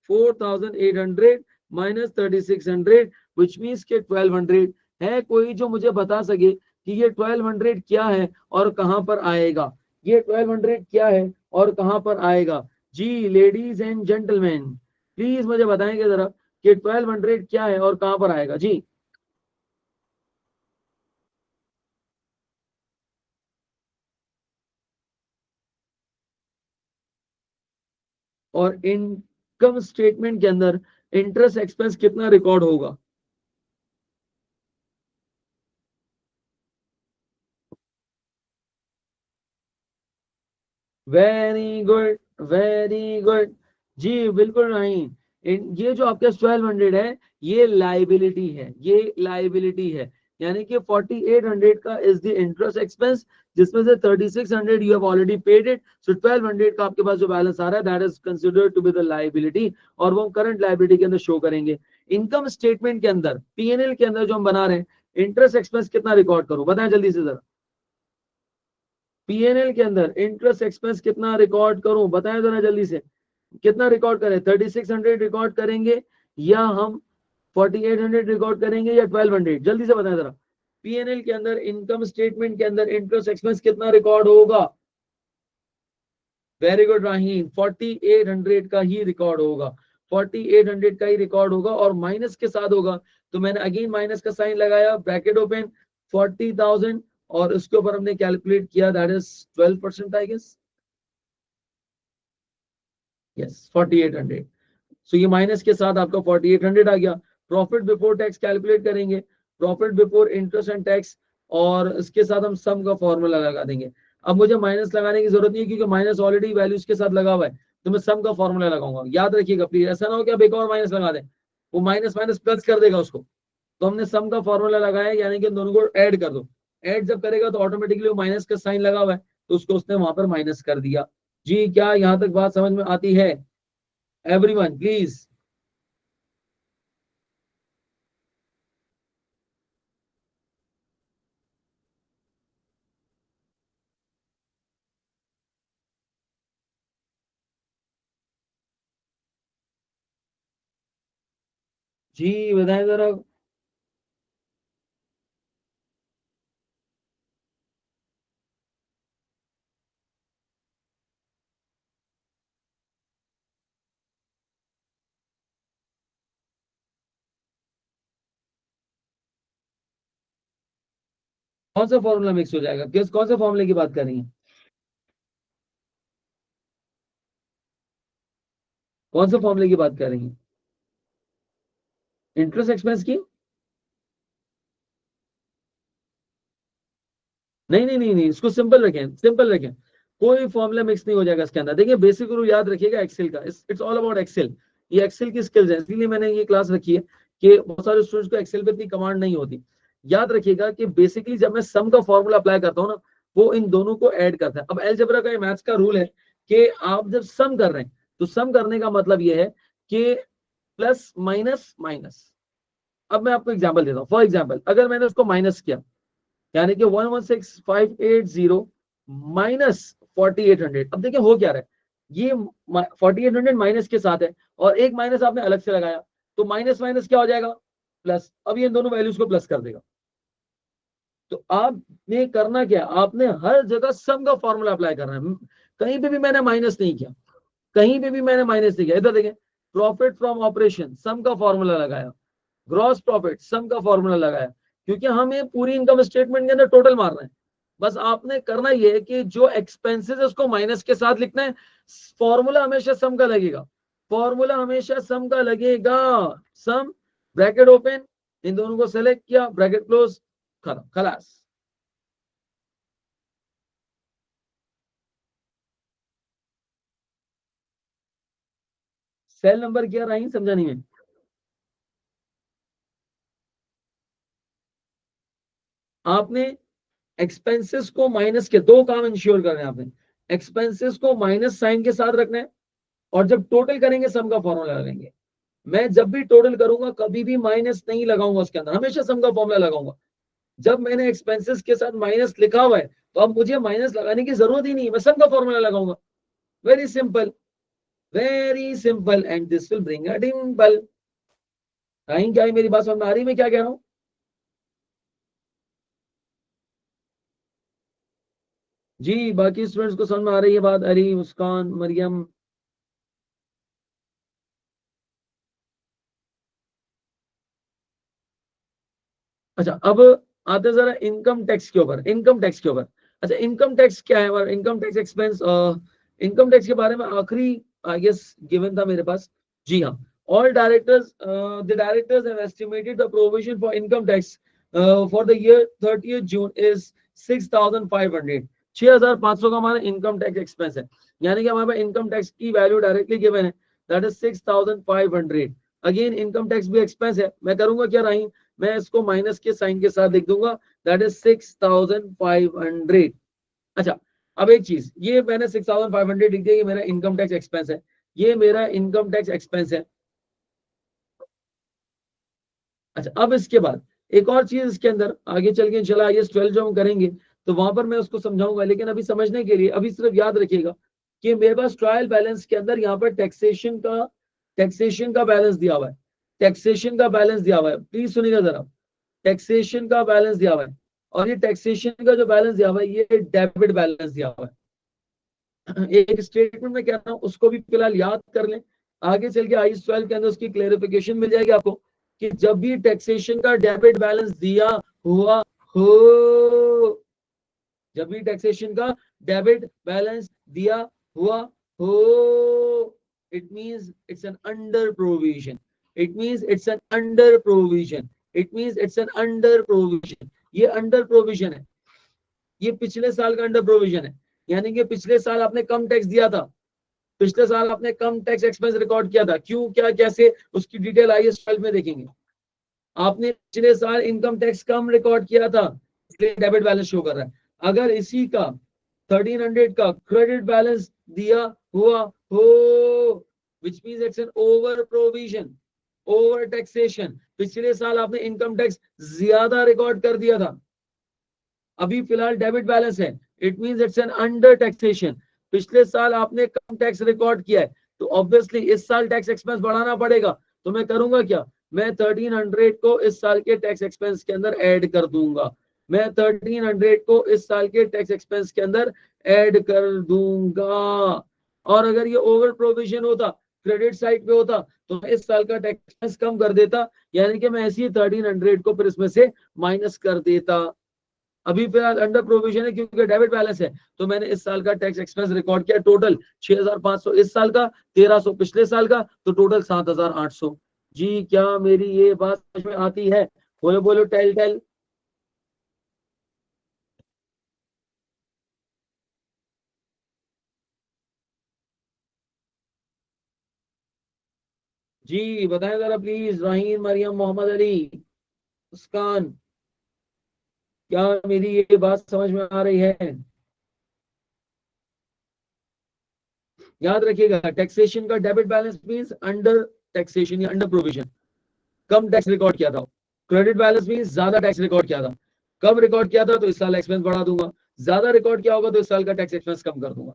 Speaker 1: 4,800 माइनस 3,600, विच मीन्स के 1,200 है। कोई जो मुझे बता सके कि ये 1,200 क्या है और कहां पर आएगा? ये 1,200 क्या है और कहां पर आएगा? जी लेडीज एंड जेंटलमैन, प्लीज मुझे बताएंगे जरा कि 1,200 क्या है और कहां पर आएगा जी। और इनकम स्टेटमेंट के अंदर इंटरेस्ट एक्सपेंस कितना रिकॉर्ड होगा? Very good, very good. जी बिल्कुल नहीं। ये जो आपके 1,200 है ये लाइबिलिटी है, ये लाइबिलिटी है। यानी कि 4,800 का इज द इंटरेस्ट एक्सपेंस, जिसमें से 3,600 you have already paid it. So 1,200 का आपके पास जो बैलेंस आ रहा है that is considered to be the liability, और वो करंट लाइबिलिटी के अंदर शो करेंगे। इनकम स्टेटमेंट के अंदर पीएनएल के अंदर जो हम बना रहे हैं, इंटरेस्ट एक्सपेंस कितना रिकॉर्ड करूं बताएं जल्दी से जरा। पीएनएल के अंदर इंटरेस्ट एक्सपेंस कितना रिकॉर्ड करूं बताएं जरा जल्दी से। कितना रिकॉर्ड करें? 3,600 रिकॉर्ड करेंगे या हम 4,800 रिकॉर्ड करेंगे या 1,200? जल्दी से बताएं जरा। पीएनएल के अंदर इनकम स्टेटमेंट के अंदर इंटरेस्ट एक्सपेंस कितना रिकॉर्ड होगा? वेरी गुड राहीन, 4,800 का ही रिकॉर्ड होगा। 4,800 का ही रिकॉर्ड होगा और माइनस के साथ होगा। तो मैंने अगेन माइनस का साइन लगाया, ब्रैकेट ओपन, 40,000, और उसके ऊपर हमने कैलकुलेट किया that is 12% I guess. Yes 4,800। So ये माइनस के साथ आपका 4,800 आ गया। प्रॉफिट बिफोर टैक्स कैलकुलेट करेंगे, profit before interest and tax, और इसके साथ हम सम का फॉर्मूला लगा देंगे। अब मुझे माइनस लगाने की जरूरत नहीं है क्योंकि माइनस ऑलरेडी वैल्यूज के साथ लगा हुआ है, तो मैं सम का फॉर्मूला लगाऊंगा। याद रखिएगा प्लीज, ऐसा ना हो कि आप एक और माइनस लगा दें, वो माइनस माइनस प्लस कर देगा उसको। तो हमने सम का फॉर्मूला लगाया, यानी कि दोनों को ऐड कर दो। ऐड जब करेगा तो ऑटोमेटिकली वो माइनस का साइन लगा हुआ है, तो उसको उसने वहां पर माइनस कर दिया। जी क्या यहाँ तक बात समझ में आती है एवरीवन प्लीज? जी बताएं जरा। कौन सा फॉर्मूला मिक्स हो जाएगा? किस कौन से फॉर्मूले की बात कर रही हैं? कौन से फॉर्मूले की बात कर रही हैं? इंटरेस्ट एक्सपेंस की? नहीं नहीं नहीं नहीं, इसको सिंपल रखें, सिंपल रखें। कोई फॉर्मूला मिक्स नहीं हो जाएगा इसके अंदर। देखिए बेसिक रूल याद रखिएगा एक्सेल का, इट्स ऑल अबाउट एक्सेल। ये एक्सेल की स्किल्स है, इसलिए मैंने ये क्लास रखी है कि बहुत सारे स्टूडेंट्स को एक्सेल पे इतनी कमांड नहीं होती। याद रखिएगा कि बेसिकली जब मैं सम का फॉर्मूला अप्लाई करता हूँ ना, वो इन दोनों को ऐड करता है। अब एलजेब्रा का ये मैथ्स का रूल है कि आप जब सम कर रहे हैं तो सम करने का मतलब ये है कि प्लस माइनस माइनस। अब मैं आपको एग्जांपल देता हूँ। फॉर एग्जांपल अगर मैंने उसको माइनस किया, यानी कि 116,580 माइनस 4,800, अब देखिए हो क्या रहा है। ये 4,800 माइनस के साथ है और एक माइनस आपने अलग से लगाया, तो माइनस माइनस क्या हो जाएगा? प्लस। अब ये दोनों वैल्यूज को प्लस कर देगा। तो आपने करना क्या, आपने हर जगह सम का फॉर्मूला अप्लाई करना है। कहीं पे भी मैंने माइनस नहीं किया, कहीं पे भी मैंने माइनस नहीं किया। इधर देखें, प्रॉफिट फ्रॉम ऑपरेशन सम का फॉर्मूला लगाया, ग्रॉस प्रॉफिट सम का फॉर्मूला लगाया, क्योंकि हम ये पूरी इनकम स्टेटमेंट के अंदर टोटल मार रहे हैं। बस आपने करना ये है कि जो एक्सपेंसेस है उसको माइनस के साथ लिखना है। फॉर्मूला हमेशा सम का लगेगा, फॉर्मूला हमेशा सम का लगेगा। सम, ब्रैकेट ओपन, इन दोनों को सेलेक्ट किया, ब्रैकेट क्लोज, खत्म, खलास। सेल नंबर क्या रही समझा नहीं मैं। आपने एक्सपेंसेस को माइनस के दो काम इंश्योर करने हैं आपने। एक्सपेंसेस को माइनस साइन के साथ रखना है, और जब टोटल करेंगे सम का फॉर्मूला लगाएंगे। मैं जब भी टोटल करूंगा कभी भी माइनस नहीं लगाऊंगा उसके अंदर, हमेशा सम का फॉर्मूला लगाऊंगा। जब मैंने एक्सपेंसेस के साथ माइनस लिखा हुआ है तो अब मुझे माइनस लगाने की जरूरत ही नहीं, मैं सम का फॉर्मूला लगाऊंगा। Very simple, very simple, and this will bring a Dimple. क्या है, मेरी बात समझ में आ रही है मैं क्या कह रहा हूं? जी बाकी स्टूडेंट्स को समझ में आ रही है बात? अरी, मुस्कान, मरियम? अच्छा, अब आते हैं जरा इनकम टैक्स के ऊपर। इनकम टैक्स के ऊपर, अच्छा इनकम टैक्स क्या है और income tax expense. Income tax के बारे में आखिरी आई गेस गिवन था मेरे पास। जी हाँ, all directors, the directors have estimated the provision for income tax for the year 30th June is 6,500। 6,500 का हमारा इनकम टैक्स एक्सपेंस है, यानी कि हमारे पास इनकम टैक्स की वैल्यू डायरेक्टली गिवन है, that is 6,500। Again income tax भी एक्सपेंस है, मैं करूंगा क्या राही, मैं इसको माइनस के साइन के साथ लिख दूंगा, दैट इज 6,500। अच्छा, अब एक चीज, ये मैंने 6,500 लिख दिया, ये मेरा इनकम टैक्स एक्सपेंस है, ये मेरा इनकम टैक्स एक्सपेंस है। अच्छा, अब इसके बाद एक और चीज इसके अंदर आगे चल के इंशाल्लाह आईएएस 12 जो हम करेंगे तो वहां पर मैं उसको समझाऊंगा, लेकिन अभी समझने के लिए अभी सिर्फ याद रखिएगा कि मेरे पास ट्रायल बैलेंस के अंदर यहाँ पर टैक्सेशन का बैलेंस दिया हुआ है। टैक्सेशन का बैलेंस दिया हुआ है, प्लीज सुनिएगा जरा। टैक्सेशन का बैलेंस दिया हुआ है, और ये टैक्सेशन का जो बैलेंस दिया हुआ है ये डेबिट बैलेंस दिया हुआ है। एक स्टेटमेंट में कहता हूँ उसको भी फिलहाल याद कर लें, आगे चल के आईएएस 12 के अंदर उसकी क्लेरिफिकेशन मिल जाएगी आपको कि जब भी टैक्सेशन का डेबिट बैलेंस दिया हुआ हो, जब भी टैक्सेशन का डेबिट बैलेंस दिया हुआ हो, it means it's an under provision. It means it's an under provision. It means it's an under provision. ये अंडर प्रोविजन है, ये पिछले साल का अंडर प्रोविजन है, यानी कि पिछले साल आपने कम टैक्स दिया था, पिछले साल आपने कम टैक्स एक्सपेंस रिकॉर्ड किया था, क्यों क्या कैसे उसकी डिटेल आईएएस 12 में देखेंगे। आपने पिछले साल इनकम टैक्स कम रिकॉर्ड किया था, इसलिए डेबिट बैलेंस शो कर रहा है। अगर इसी का 1300 का क्रेडिट बैलेंस दिया हुआ हो, which means it's an over provision, over taxation. पिछले साल आपने इनकम टैक्स ज्यादा रिकॉर्ड कर दिया था, अभी फिलहाल डेबिट बैलेंस है, it means it's an under taxation. पिछले साल आपने कम टैक्स रिकॉर्ड किया है तो ऑब्वियसली इस साल टैक्स एक्सपेंस बढ़ाना पड़ेगा। तो मैं करूंगा क्या, मैं 1300 को इस साल के टैक्स एक्सपेंस के अंदर ऐड कर दूंगा। मैं 1300 को इस साल के टैक्स एक्सपेंस के अंदर ऐड कर दूंगा। और अगर ये ओवर प्रोविजन होता, क्रेडिट साइड पे होता, तो मैं इस साल का टैक्स एक्सपेंस कम कर देता, यानी कि मैं ऐसे ही 1300 को फिर इसमें से माइनस कर देता। अभी फिलहाल अंडर प्रोविजन है क्योंकि डेबिट बैलेंस है, तो मैंने इस साल का टैक्स एक्सपेंस रिकॉर्ड किया टोटल 6,500 इस साल का, 1,300 पिछले साल का, तो टोटल 7,800। जी क्या मेरी ये बात समझ में आती है? बोलो बोलो, टेल टेल। जी बताएं जरा प्लीज, राहीन, मरियम, मोहम्मद अली, मुस्कान, क्या मेरी ये बात समझ में आ रही है? याद रखिएगा, टैक्सेशन का debit balance means under taxation या अंडर प्रोविजन, कम टैक्स रिकॉर्ड किया था। क्रेडिट बैलेंस मींस ज्यादा टैक्स रिकॉर्ड किया था, कम रिकॉर्ड किया था तो इस साल एक्सपेंस बढ़ा दूंगा, ज्यादा रिकॉर्ड किया होगा तो इस साल का टैक्स एक्सपेंस कम कर दूंगा।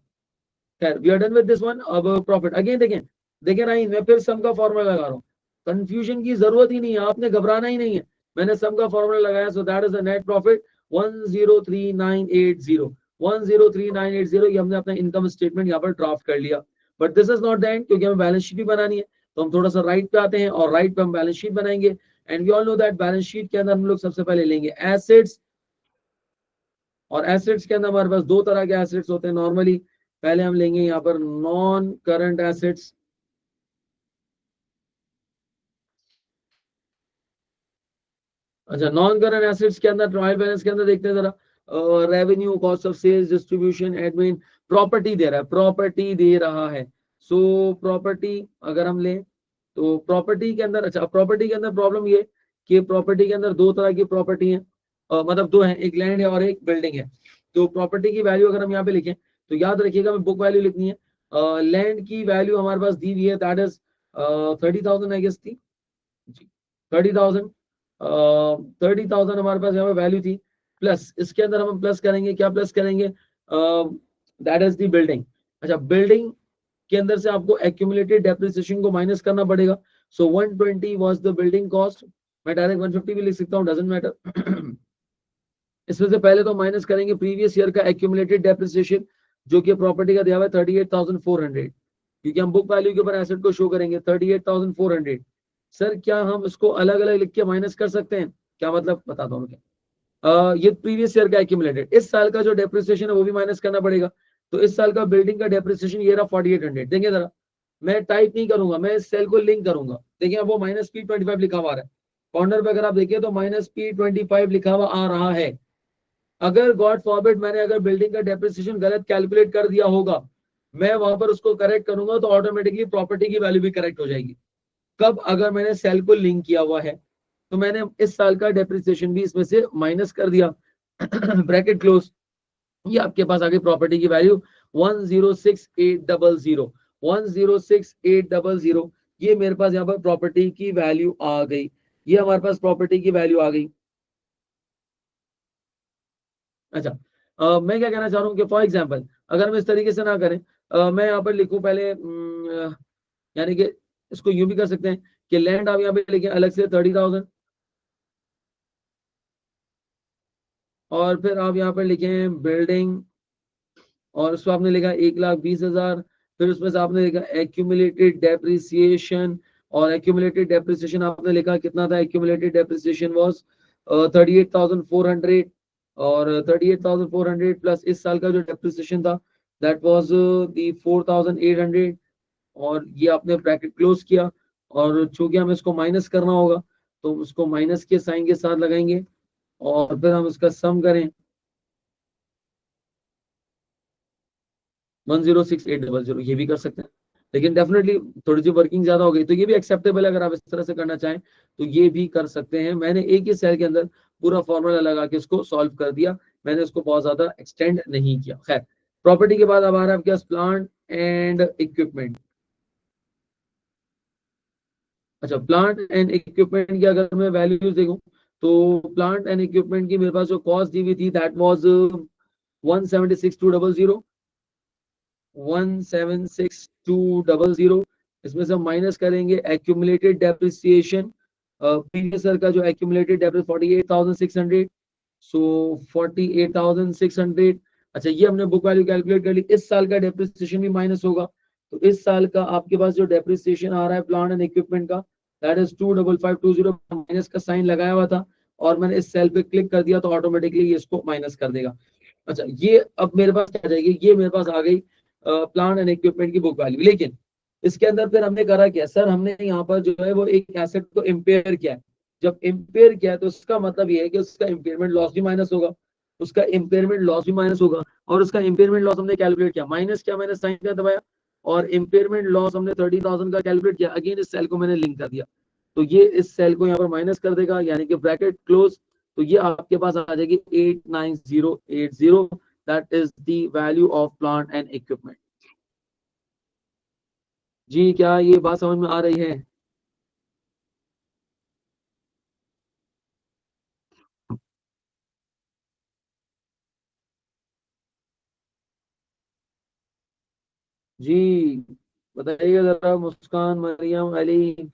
Speaker 1: खैर, we are done with this one. अब प्रॉफिट अगेन देखें, देखें नहीं, मैं फिर सम का फॉर्मूला लगा रहा हूँ, कंफ्यूजन की जरूरत ही नहीं है, आपने घबराना ही नहीं है। मैंने सम का फॉर्मूला लगाया, सो that is the net profit 103980। 103980, ये हमने अपना इनकम स्टेटमेंट यहाँ पर ड्राफ्ट कर लिया। But this is not the and, क्योंकि हमें बैलेंस शीट भी बनानी है, तो हम थोड़ा सा राइट पे आते हैं और राइट पे हम बैलेंस शीट बनाएंगे। And we all know that balance sheet के अंदर हम लोग सबसे पहले लेंगे एसेट्स, और एसेट्स के अंदर हमारे पास दो तरह के एसेट्स होते हैं नॉर्मली। पहले हम लेंगे यहाँ पर नॉन करंट एसेट्स। अच्छा, नॉन करंट एसेट्स के अंदर ट्रायल बैलेंस के अंदर देखते हैं जरा, revenue, cost of sales, distribution, admin, property दे रहा है, प्रॉपर्टी दे रहा है। सो प्रॉपर्टी अगर हम लें तो प्रॉपर्टी के अंदर, अच्छा प्रॉपर्टी के अंदर प्रॉब्लम ये कि प्रॉपर्टी के अंदर दो तरह की प्रॉपर्टी है, मतलब दो हैं, एक लैंड है और एक बिल्डिंग है। तो प्रॉपर्टी की वैल्यू अगर हम यहाँ पे लिखें तो याद रखिएगा हमें बुक वैल्यू लिखनी है। लैंड की वैल्यू हमारे पास दी हुई है, दैट इज 30,000 आई गेस थी जी, 30,000। 30,000 हमारे पास यहाँ पे वैल्यू थी, प्लस इसके अंदर हम प्लस करेंगे, क्या प्लस करेंगे, दैट इज दी बिल्डिंग। अच्छा, बिल्डिंग के अंदर से आपको एक्यूमुलेटेड डेप्रिसिएशन को माइनस करना पड़ेगा। सो 120 वाज द बिल्डिंग कॉस्ट, मैं डायरेक्ट 150 भी लिख सकता हूँ, डजंट मैटर। इसमें से पहले तो माइनस करेंगे प्रीवियस ईयर का एक्यूमुलेटेड डेप्रिसिएशन, जो कि प्रॉपर्टी का दिया हुआ है 38,400, क्योंकि हम बुक वैल्यू के ऊपर एसेट को शो करेंगे 38,400। सर क्या हम इसको अलग अलग लिख के माइनस कर सकते हैं? क्या मतलब, बताता हूँ क्या। ये प्रीवियस ईयर का एक्यूमुलेटेड, इस साल का जो डेप्रिसिएशन है वो भी माइनस करना पड़ेगा। तो इस साल का बिल्डिंग का डेप्रिसिएशन ये रहा 4800। देखिए जरा, मैं टाइप नहीं करूंगा, मैं इस सेल को लिंक करूंगा। देखिए अब वो -P25 लिखा हुआ है कॉर्नर पे, अगर आप देखिए तो -P25 लिखा हुआ आ रहा है। अगर गॉड फॉरबिड मैंने अगर बिल्डिंग का डेप्रिसिएशन गलत कैलकुलेट कर दिया होगा, मैं वहां पर उसको करेक्ट करूंगा तो ऑटोमेटिकली प्रॉपर्टी की वैल्यू भी करेक्ट हो जाएगी। कब? अगर मैंने सेल को लिंक किया हुआ है, तो मैंने इस साल का डेप्रिसिएशन भी इसमें से माइनस कर दिया। Bracket close. ये आपके पास आ गई प्रॉपर्टी की वैल्यू 106800। 106800, ये मेरे पास यहाँ पर प्रॉपर्टी की वैल्यू आ गई। ये हमारे पास प्रॉपर्टी की वैल्यू आ गई। अच्छा, मैं क्या कहना चाह रहा हूँ कि फॉर एग्जाम्पल अगर हम इस तरीके से ना करें, मैं यहाँ पर लिखूं पहले, यानी कि इसको यूं भी कर सकते हैं कि लैंड आप यहाँ पे लिखें अलग से 30,000, और फिर आप यहाँ पर लिखें बिल्डिंग, और उसको आपने लिखा 1,20,000। फिर उसमें से आपने लिखा एक्यूमुलेटेड डेप्रिसिएशन, और एक्यूमुलेटेड डेप्रिसिएशन आपने लिखा कितना था, एक्यूमुलेटेड डेप्रिसिएशन वाज 38,400, और 38,400 प्लस इस साल का जो डेप्रिसिएशन था दैट वाज दी 4,800, और ये आपने ब्रैकेट क्लोज किया। और चूंकि हमें इसको माइनस करना होगा तो उसको माइनस के साइन के साथ लगाएंगे, और फिर हम इसका सम करें 106800, ये भी कर सकते हैं। लेकिन डेफिनेटली थोड़ी सी वर्किंग ज्यादा हो गई, तो ये भी एक्सेप्टेबल है। अगर आप इस तरह से करना चाहें तो ये भी कर सकते हैं। मैंने एक ही सेल के अंदर पूरा फॉर्मूला लगा के इसको सॉल्व कर दिया, मैंने इसको बहुत ज्यादा एक्सटेंड नहीं किया। खैर, प्रॉपर्टी के बाद अब आ रहा है आपके पास प्लांट एंड इक्विपमेंट। अच्छा, प्लांट एंड इक्विपमेंट की अगर मैं वैल्यूज देखूं तो प्लांट एंड इक्विपमेंट की मेरे पास जो कॉस्ट दी हुई थी दैट वाज 176,200। 176,200, इसमें से हम माइनस करेंगे एक्यूमुलेटेड डेप्रिसिएशन, प्रीवियस ईयर का जो एक्यूमुलेटेड डेप्रिस 48,600। सो 48,600। अच्छा, ये हमने बुक वैल्यू कैलकुलेट कर ली। इस साल का डेप्रिसिएशन भी माइनस होगा, तो इस साल का आपके पास जो डेप्रिसिएशन आ रहा है प्लांट एंड इक्विपमेंट का दैट इज 25520। माइनस का साइन लगाया हुआ था और मैंने इस सेल पे क्लिक कर दिया तो ऑटोमेटिकली ये इसको माइनस कर देगा। अच्छा, ये अब मेरे पास क्या आ जाएगी, ये मेरे पास आ गई प्लांट एंड इक्विपमेंट की बुक वैल्यू। लेकिन इसके अंदर फिर हमने करा क्या सर, हमने यहाँ पर जो है वो एक एसेट को इम्पेयर किया है। जब इम्पेयर किया है तो उसका मतलब ये है कि उसका इम्पेयरमेंट लॉस भी माइनस होगा, उसका इम्पेयरमेंट लॉस भी माइनस होगा। और उसका इम्पेयरमेंट लॉस हमने कैलकुलेट किया, माइनस किया, मैंने साइन का दबाया, और इम्पेयरमेंट लॉस हमने 30,000 का कैलकुलेट किया। अगेन इस सेल को मैंने लिंक कर दिया, तो ये इस सेल को यहाँ पर माइनस कर देगा, यानी कि ब्रैकेट क्लोज। तो ये आपके पास आ जाएगी 89080, that is the value of plant and equipment. जी, क्या ये बात समझ में आ रही है? जी, बताइए जरा, मुस्कान, मरियम, अली।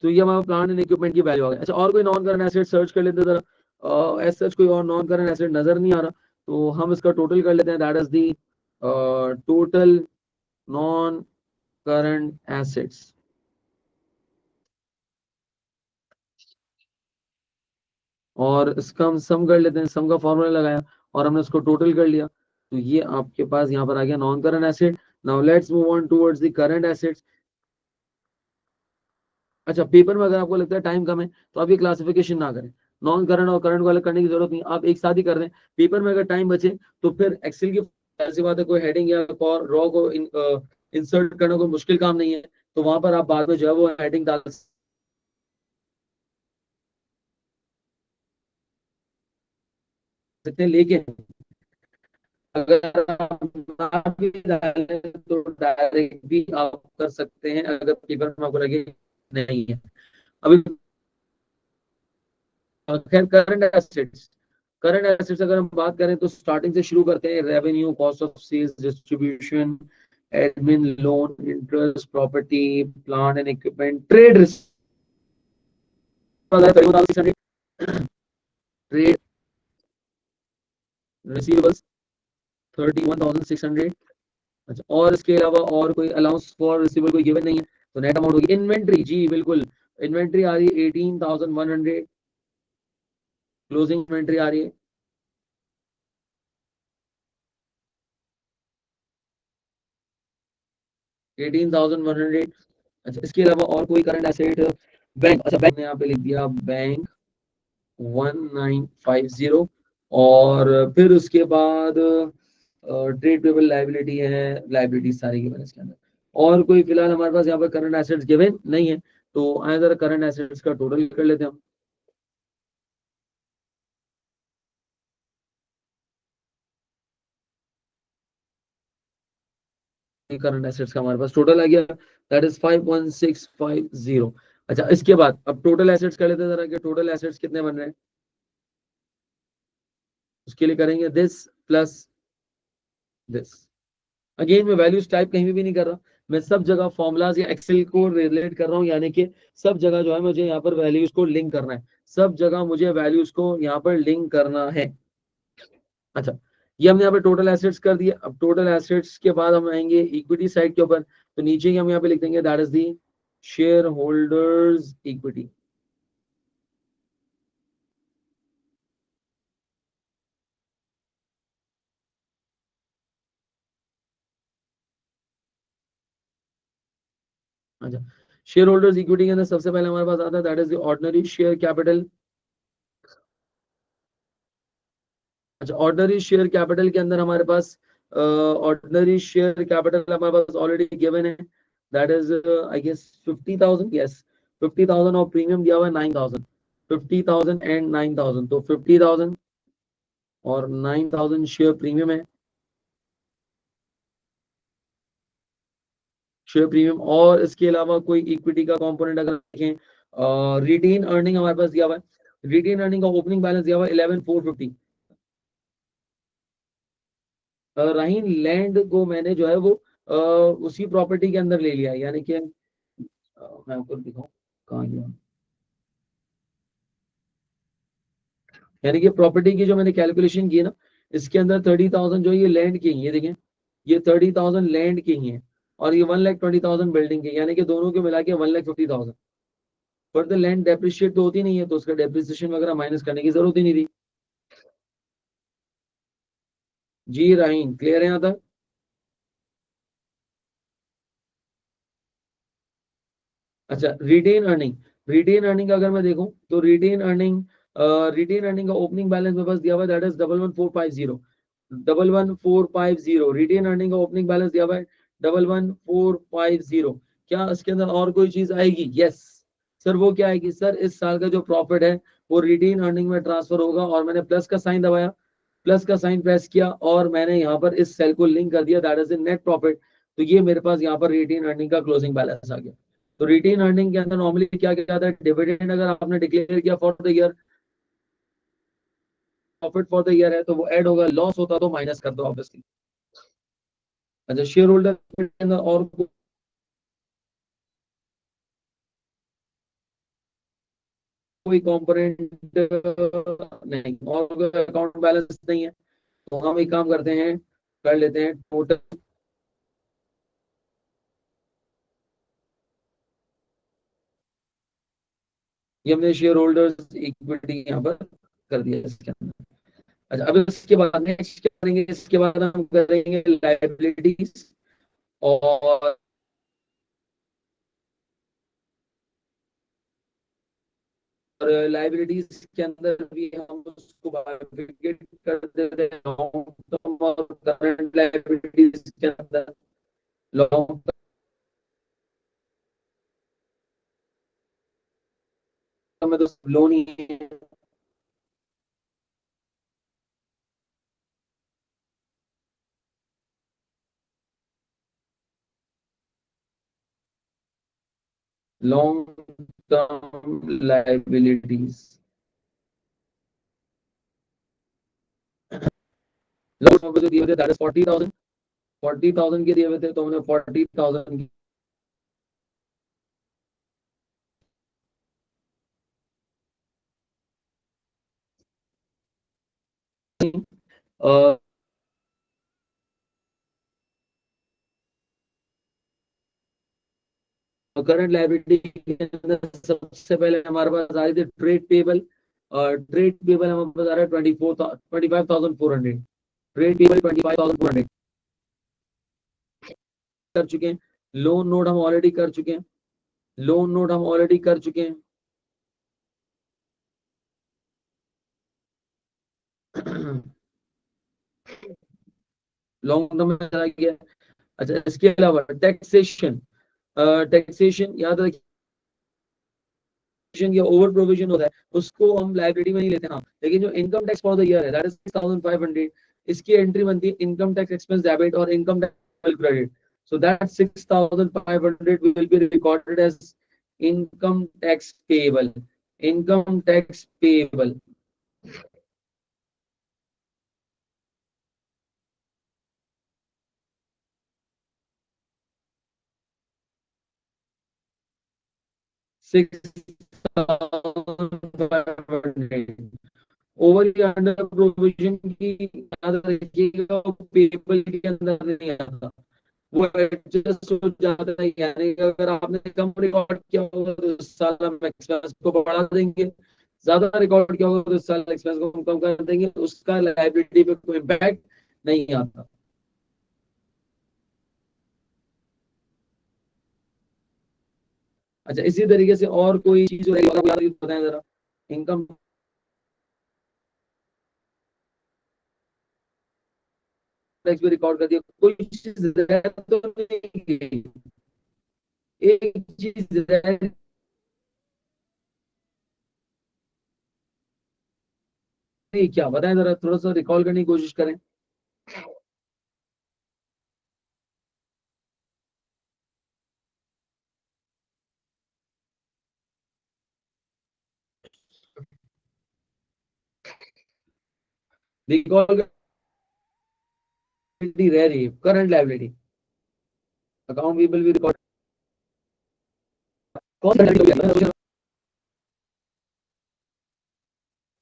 Speaker 1: तो ये हमारा प्लांट एंड इक्विपमेंट की वैल्यू आ गई। अच्छा, और कोई नॉन करंट एसेट सर्च कर लेते हैं जरा। एज सच कोई और नॉन करंट एसेट नजर नहीं आ रहा, तो हम इसका टोटल कर लेते हैं, that is the total non current assets. और इसका हम सम कर लेते हैं, सम का फॉर्मूला लगाया और हमने उसको टोटल कर लिया, तो ये आपके पास यहाँ पर आ गया non current asset. Now let's move on towards the current assets. अच्छा, पेपर में अगर आपको लगता है टाइम कम है तो आप ये क्लासिफिकेशन ना करें, नॉन करंट और करंट को अलग करने की जरूरत नहीं, आप एक साथ ही कर दें। पेपर में अगर टाइम बचे तो फिर एक्सेल की ऐसी बात है, कोई हेडिंग या रॉ को इंसर्ट करना कोई मुश्किल काम नहीं है, तो वहां पर आप बाद में जो है वो हेडिंग डाल सकते हैं। लेकिन अगर आप ना भी डालें तो डायरेक्ट भी आप कर सकते हैं, अगर पेपर में आपको लगे नहीं है। अभी खैर करंट एसेट्स अगर हम बात करें तो स्टार्टिंग से शुरू करते हैं। Revenue, cost of sales, distribution, admin, loan, interest, property, plant and equipment, trade, trade receivables 31,600। अच्छा, और इसके अलावा और कोई अलाउंस फॉर रिसीवेबल कोई गिवन नहीं है, तो नेट अमाउंट होगी। इन्वेंट्री, जी बिल्कुल, इन्वेंट्री आ रही है 18,100, क्लोजिंग इन्वेंट्री आ रही है 18,100। अच्छा, इसके अलावा और कोई करंट एसेट, बैंक, अच्छा बैंक ने यहाँ पे लिख दिया बैंक 1950। और फिर उसके बाद ट्रेड पेबल लाइबिलिटी है, लाइबिलिटी सारी गिवन है इसके अंदर। और कोई फिलहाल हमारे पास यहाँ पर करंट एसेट्स गिवन नहीं है, तो आए जरा करंट एसेट्स का टोटल कर लेते हैं हम। करंट एसेट्स का हमारे पास टोटल आ गया, दैट इज 51650। अच्छा, इसके बाद अब टोटल एसेट्स कर लेते हैं जरा कि टोटल एसेट्स कितने बन रहे हैं। उसके लिए करेंगे दिस प्लस दिस। अगेन मैं वैल्यूज टाइप कहीं भी नहीं कर रहा, मैं सब जगह फॉर्मुलाज या एक्सेल को रिलेट कर रहा हूँ, यानी कि सब जगह जो है मुझे यहाँ पर वैल्यूज को लिंक करना है, सब जगह मुझे वैल्यूज को यहाँ पर लिंक करना है। अच्छा, ये हमने यहाँ पे टोटल एसेट्स कर दिए। अब टोटल एसेट्स के बाद हम आएंगे इक्विटी साइड के ऊपर, तो नीचे ही हम यहाँ पे लिख देंगे that is the shareholders equity. अच्छा, शेयर होल्डर्स इक्विटी के अंदर सबसे पहले हमारे पास आता है that is the ordinary share capital. अच्छा, ऑर्डिनरी शेयर कैपिटल के अंदर हमारे पास ऑर्डिनरी शेयर कैपिटल हमारे पास ऑलरेडी गिवन है, that is I guess 50,000। Yes, 50,000 और प्रीमियम दिया हुआ है 9,000। 50,000 एंड 9,000, तो 50,000 और 9,000 शेयर प्रीमियम है, शेयर प्रीमियम। और इसके अलावा कोई इक्विटी का कंपोनेंट अगर देखें, रिटेन अर्निंग हमारे पास दिया हुआ है। रिटेन अर्निंग का ओपनिंग बैलेंस दिया हुआ है 11,450। राहीन लैंड को मैंने जो है वो उसी प्रॉपर्टी के अंदर ले लिया है, यानी कि मैं आपको दिखाऊं कहाँ गया, यानी कि प्रॉपर्टी की जो मैंने कैलकुलेशन की है ना, इसके अंदर 30,000 जो ये लैंड की है, ये देखें, ये 30,000 लैंड की ही है, और ये 1,20,000 बिल्डिंग की, यानी कि दोनों के मिला के 1,50,000। पर द लैंड डेप्रिशिएट तो होती नहीं है, तो उसका डेप्रिसिएशन वगैरह माइनस करने की जरूरत ही नहीं थी। जी राहीन, क्लियर है यहाँ तक। अच्छा, रिटेन अर्निंग, रिटेन अर्निंग अगर मैं देखूं तो रिटेन अर्निंग का ओपनिंग बैलेंस मेरे पास दिया हुआ है दैट इज 11,145। 11,450 रिटेन अर्निंग का ओपनिंग बैलेंस दिया हुआ है 11,450। क्या इसके अंदर और कोई चीज आएगी? यस सर, वो क्या आएगी सर, इस साल का जो प्रॉफिट है वो रिटेन अर्निंग में ट्रांसफर होगा, और मैंने प्लस का साइन दबाया, प्लस का साइन प्रेस किया, और मैंने यहाँ पर इस सेल को लिंक कर दिया दैट इज नेट प्रॉफिट। तो ये मेरे पास यहाँ पर रिटेन अर्निंग का क्लोजिंग बैलेंस आ गया। तो रिटेन अर्निंग के अंदर नॉर्मली क्या क्या आता है, डिविडेंड अगर आपने डिक्लेयर किया for the year, profit for the year है तो वो ऐड होगा, लॉस होता तो माइनस कर दो ऑब्वियसली। अच्छा, शेयर होल्डर के अंदर और कोई कंपोनेंट नहीं, और कोई अकाउंट बैलेंस नहीं है, तो हम एक काम करते हैं, कर लेते हैं टोटल। ये हमने शेयर होल्डर्स इक्विटी यहाँ पर कर दिया इसके अंदर। अच्छा, अब इसके बाद नेक्स्ट क्या करेंगे, इसके बाद हम करेंगे लाइबिलिटीज, और लाइबिलिटीज के अंदर भी हम उसको बाइफरकेट कर देते हैं लॉन्ग टर्म और करंट लाइबिलिटीज के अंदर। लॉन्ग टर्म में तो लोन ही है, long term liabilities. Long term जो दिए हुए थे दैट इज 40,000, 40,000 के दिए हुए थे तो हमने 40,000 करंट लाइबिलिटी के अंदर सबसे पहले हमारे पास आ रही थी ट्रेड पेबल। और ट्रेड पेबल हमारे पास आ रहा है 25,400। ट्रेड पेबल 25,400 कर चुके हैं। लोन नोट हम ऑलरेडी कर चुके हैं। लोन नोट हम ऑलरेडी कर चुके हैं। लॉन्ग टर्म में चला गया। अच्छा, इसके अलावा टैक्सेशन। टैक्सेशन याद रखिए, या ओवर प्रोविजन होता है उसको हम लाइबिलिटी में नहीं लेते ना, लेकिन जो income tax for the year है दैट इज 6,500, इसकी एंट्री बनती है इनकम टैक्स एक्सपेंस डेबिट और income tax credit. So that 6,500 will be recorded as income tax payable. Income tax payable. 6,500 over या अंडर प्रोविजन की याद रखिएगा, पेबल के अंदर नहीं आता, वो एडजस्ट हो जाता है। यानी कि अगर आपने कम रिकॉर्ड किया होगा तो इस साल हम एक्सपेंस को बढ़ा देंगे, ज्यादा रिकॉर्ड किया होगा तो इस साल एक्सपेंस को हम कम कर देंगे, उसका लायबिलिटी पे कोई इम्पैक्ट नहीं आता। अच्छा, इसी तरीके से और कोई चीज जो रहेगी बताएं जरा। इनकम टैक्स भी रिकॉर्ड कर दिया, कोई चीज रह तो नहीं गई। एक चीज रह गई क्या, बताएं जरा, थोड़ा सा रिकॉल करने की कोशिश करें। रिकॉल रह रही है करंट लाइबिलिटी, अकाउंट पीपल भी रिकॉर्ड। कौन सा liability?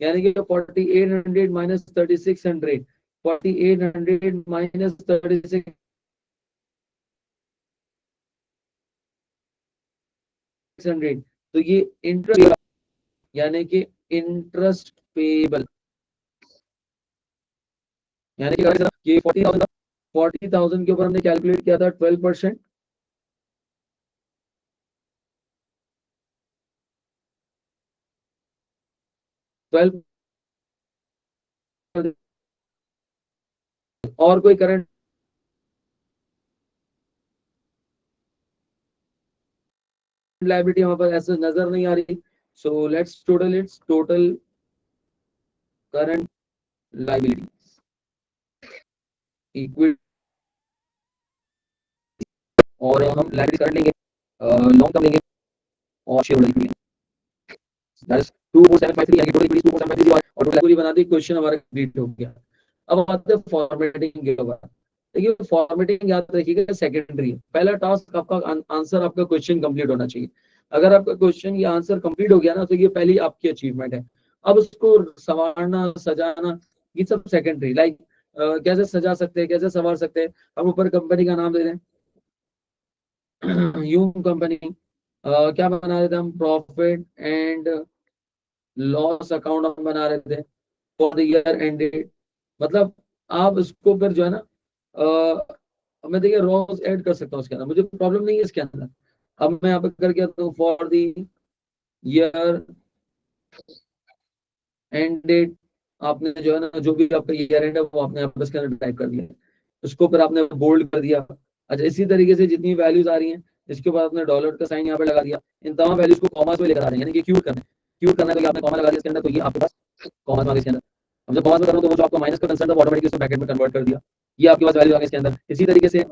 Speaker 1: यानी कि 4800 माइनस 3600, 4800 माइनस 3600, तो ये इंटरेस्ट, यानी कि इंटरेस्ट पेबल। यानी कि ये 40,000 के ऊपर हमने कैलकुलेट किया था 12%। 12। और कोई करंट लाइबिलिटी हमारे पास ऐसे नजर नहीं आ रही। So let's total it's total current liability equal, और हम लाइबिलिटी करंट लेंगे, लॉन्ग टर्म लेंगे और शेयर होल्डर लेंगे। दैट इज 24753, यानी टोटल इक्विटी 24753 और टोटल पूरी बना दी। क्वेश्चन हमारा कंप्लीट हो गया। अब आते हैं फॉर्मेटिंग के ऊपर। देखिए, फॉर्मेटिंग याद रखिएगा सेकेंडरी है, पहला टास्क आपका आंसर, आपका क्वेश्चन कंप्लीट होना चाहिए। अगर आपका क्वेश्चन या आंसर कंप्लीट हो गया ना, तो ये पहली आपकी अचीवमेंट है। अब उसको संवारना, सजाना, ये सब सेकेंडरी। लाइक कैसे सजा सकते हैं, कैसे संवार सकते हैं। हम ऊपर कंपनी का नाम दे दें, यूं कंपनी, क्या बना रहे थे हम, प्रॉफिट एंड लॉस अकाउंट हम बना रहे थे फॉर द ईयर एंडेड। मतलब आप इसको फिर जो है ना, मैं देखिए रॉस ऐड कर सकता हूँ इसके अंदर, मुझे प्रॉब्लम नहीं है इसके अंदर। अब मैं यहाँ पे करके for the year end date आपने जो है ना, जो भी आपका ईयर एंड है वो आपने यहाँ पर इसके अंदर टाइप कर दिया, उसको फिर आपने बोल्ड कर दिया। अच्छा, इसी तरीके से जितनी वैल्यूज आ रही हैं इसके बाद आपने डॉलर का साइन यहाँ पे लगा दिया। इन तमाम वैल्यूज को कॉमास में लेकर आ रहे हैं, यानी कि क्यूट करना है। क्यूट करना है तो आपने कॉमा लगा दिया इसके अंदर, तो ये आपके पास कॉमास में इसके अंदर। अब जब कॉमास में करो तो वो जो आपका माइनस का कंसर्न था वो ऑटोमेटिकली उसको ब्रैकेट में कन्वर्ट कर दिया। ये आपके पास वैल्यू आ गई इसके अंदर। इसी तरीके से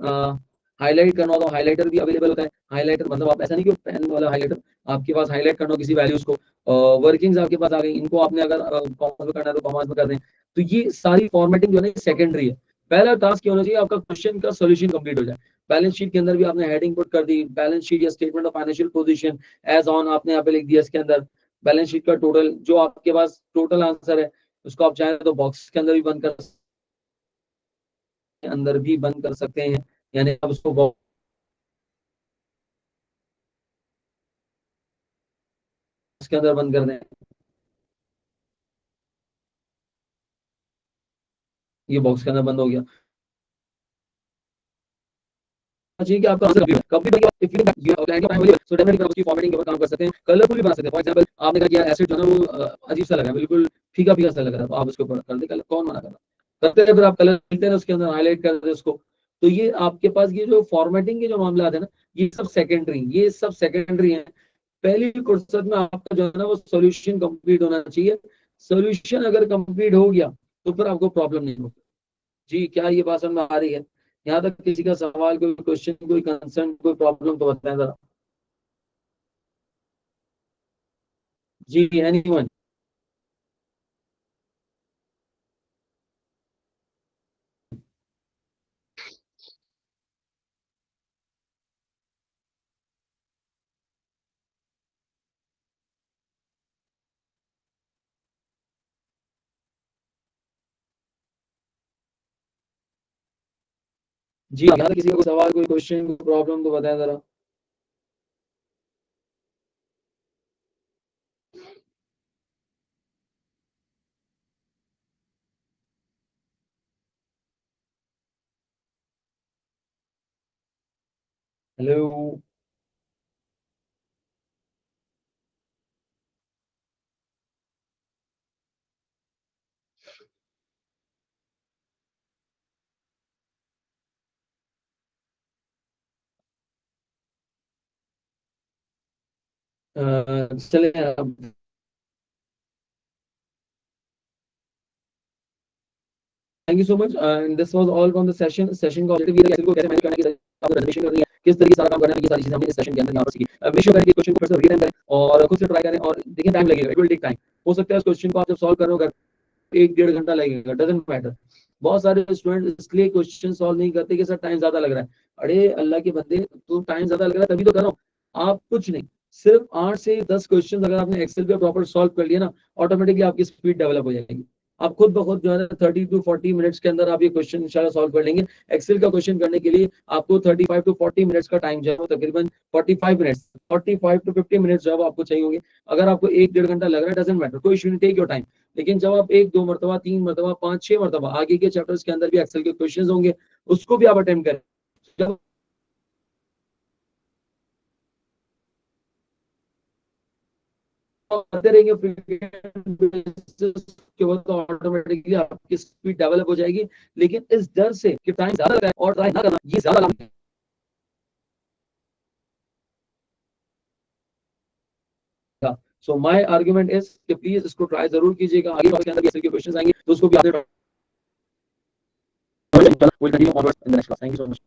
Speaker 1: हाईलाइट करना हो तो हाईलाइटर भी अवेलेबल होता है। हाईलाइटर मतलब आप ऐसा नहीं कि पेन वाला हाईलाइटर, आपके पास हाईलाइट करना हो किसी वैल्यूज को, वर्किंग्स आपके पास आ गई, इनको आपने अगर कॉमर्स में करना है तो कॉमर्स में कर दें। तो ये सारी फॉर्मेटिंग जो है ना सेकेंडरी है। पहला टास्क क्या होना चाहिए, आपका क्वेश्चन का सोल्यूशन कंप्लीट हो जाए। बैलेंस शीट के अंदर भी आपने हेडिंग पुट कर दी, बैलेंस शीट या statement of financial position as on आपने यहाँ पे लिख दिया। इसके अंदर बैलेंस शीट का टोटल जो आपके पास टोटल आंसर है उसको आप चाहें तो बॉक्स के अंदर भी बंद कर सकते हैं, यानी आप उसको बॉक्स के अंदर बंद कर दें। ये बॉक्स के अंदर बंद हो गया। चाहिए कि आपका आंसर कभी भी इफ यू क्लाइंट का टाइम हो सो डेफिनेटली आप उसकी फॉर्मेटिंग के ऊपर काम कर सकते हैं, कलरफुल भी बना सकते हैं। फॉर एग्जांपल आपने कहा कि यार एसिड जो है ना वो अजीब सा लग रहा है, बिल्कुल फीका फीका सा लग रहा है, तो आप उसके ऊपर कर दे कलर, कौन मना कर रहा करते हैं। फिर आप कलर लिखते हैं उसके अंदर हाईलाइट कर दे उसको। तो ये आपके पास ये जो फॉर्मेटिंग के जो मामला आते हैं ना, ये सब सेकेंडरी है। पहली फुर्सत में आपका जो है ना वो सोल्यूशन कंप्लीट होना चाहिए। सोल्यूशन अगर कंप्लीट हो गया तो फिर आपको प्रॉब्लम नहीं होगी। जी, क्या ये बात समझ में आ रही है? यहाँ तक किसी का सवाल, कोई क्वेश्चन, कोई कंसर्न, कोई प्रॉब्लम तो बताएं जरा। जी, एनीवन? जी, यहाँ तक किसी का कोई सवाल, कोई क्वेश्चन, कोई प्रॉब्लम तो बताएं जरा। हेलो। चले अब। Thank you so much, and this was all from the session. Session का ऑब्जेक्टिव ये है कि को कैसे मैनेज करना है, आपको प्रेजेंटेशन करनी है, किस तरीके से सारा काम करना है, ये सारी चीजें हमने इस सेशन के अंदर यहाँ पर सीखी। मेक श्योर करें कि क्वेश्चन को फिर से रीटाइम करें और खुद से ट्राई करें, और देखिए टाइम लगेगा, इट विल टेक टाइम। हो सकता है इस क्वेश्चन को आप जब सॉल्व कर रहे हो 1 डेढ़ घंटा लगेगा, डजेंट मैटर। बहुत सारे स्टूडेंट इसलिए क्वेश्चन सॉल्व नहीं करते कि सर टाइम ज्यादा लग रहा है। अरे अल्लाह के बंदे, तो टाइम ज्यादा लग रहा है तभी तो कर रहा हूँ। आप कुछ नहीं, सिर्फ 8 से 10 क्वेश्चन अगर आपने एक्सेल पे प्रॉपर सॉल्व कर लिया ना, ऑटोमेटिकली आपकी स्पीड डेवलप हो जाएगी। आप खुद ब खुद जो है 30 to 40 मिनट्स के अंदर आप ये क्वेश्चन इंशाल्लाह सॉल्व कर लेंगे। एक्सेल का क्वेश्चन करने के लिए आपको 35 to 40 मिनट्स का टाइम जो है तकरीबन 45 मिनट्स, 45 to 50 मिनट्स जो है आपको चाहिए होंगे। अगर आपको 1 डेढ़ घंटा लग रहा है, डजेंट मैटर, कोई इशू नहीं, टेक योर टाइम। लेकिन जब आप 1 2 मरतबा, 3 मरतबा, 5 6 मरतबा आगे के चैप्टर्स के अंदर भी एक्सेल के क्वेश्चंस होंगे, उसको भी आप अटेम्प्ट करें। जब आप करते रहेंगे frequent basis के बाद तो ऑटोमेटिकली आपकी स्पीड डेवलप हो जाएगी। लेकिन इस डर से कि टाइम ज्यादा लगा है और ट्राई ना करना, ये ज्यादा लाभ है। सो माय आर्गुमेंट इज कि प्लीज इसको ट्राई जरूर कीजिएगा। आगे के अंदर ऐसे क्वेश्चंस आएंगे तो उसको भी आपने, will continue onwards in the next class. Thank you so much.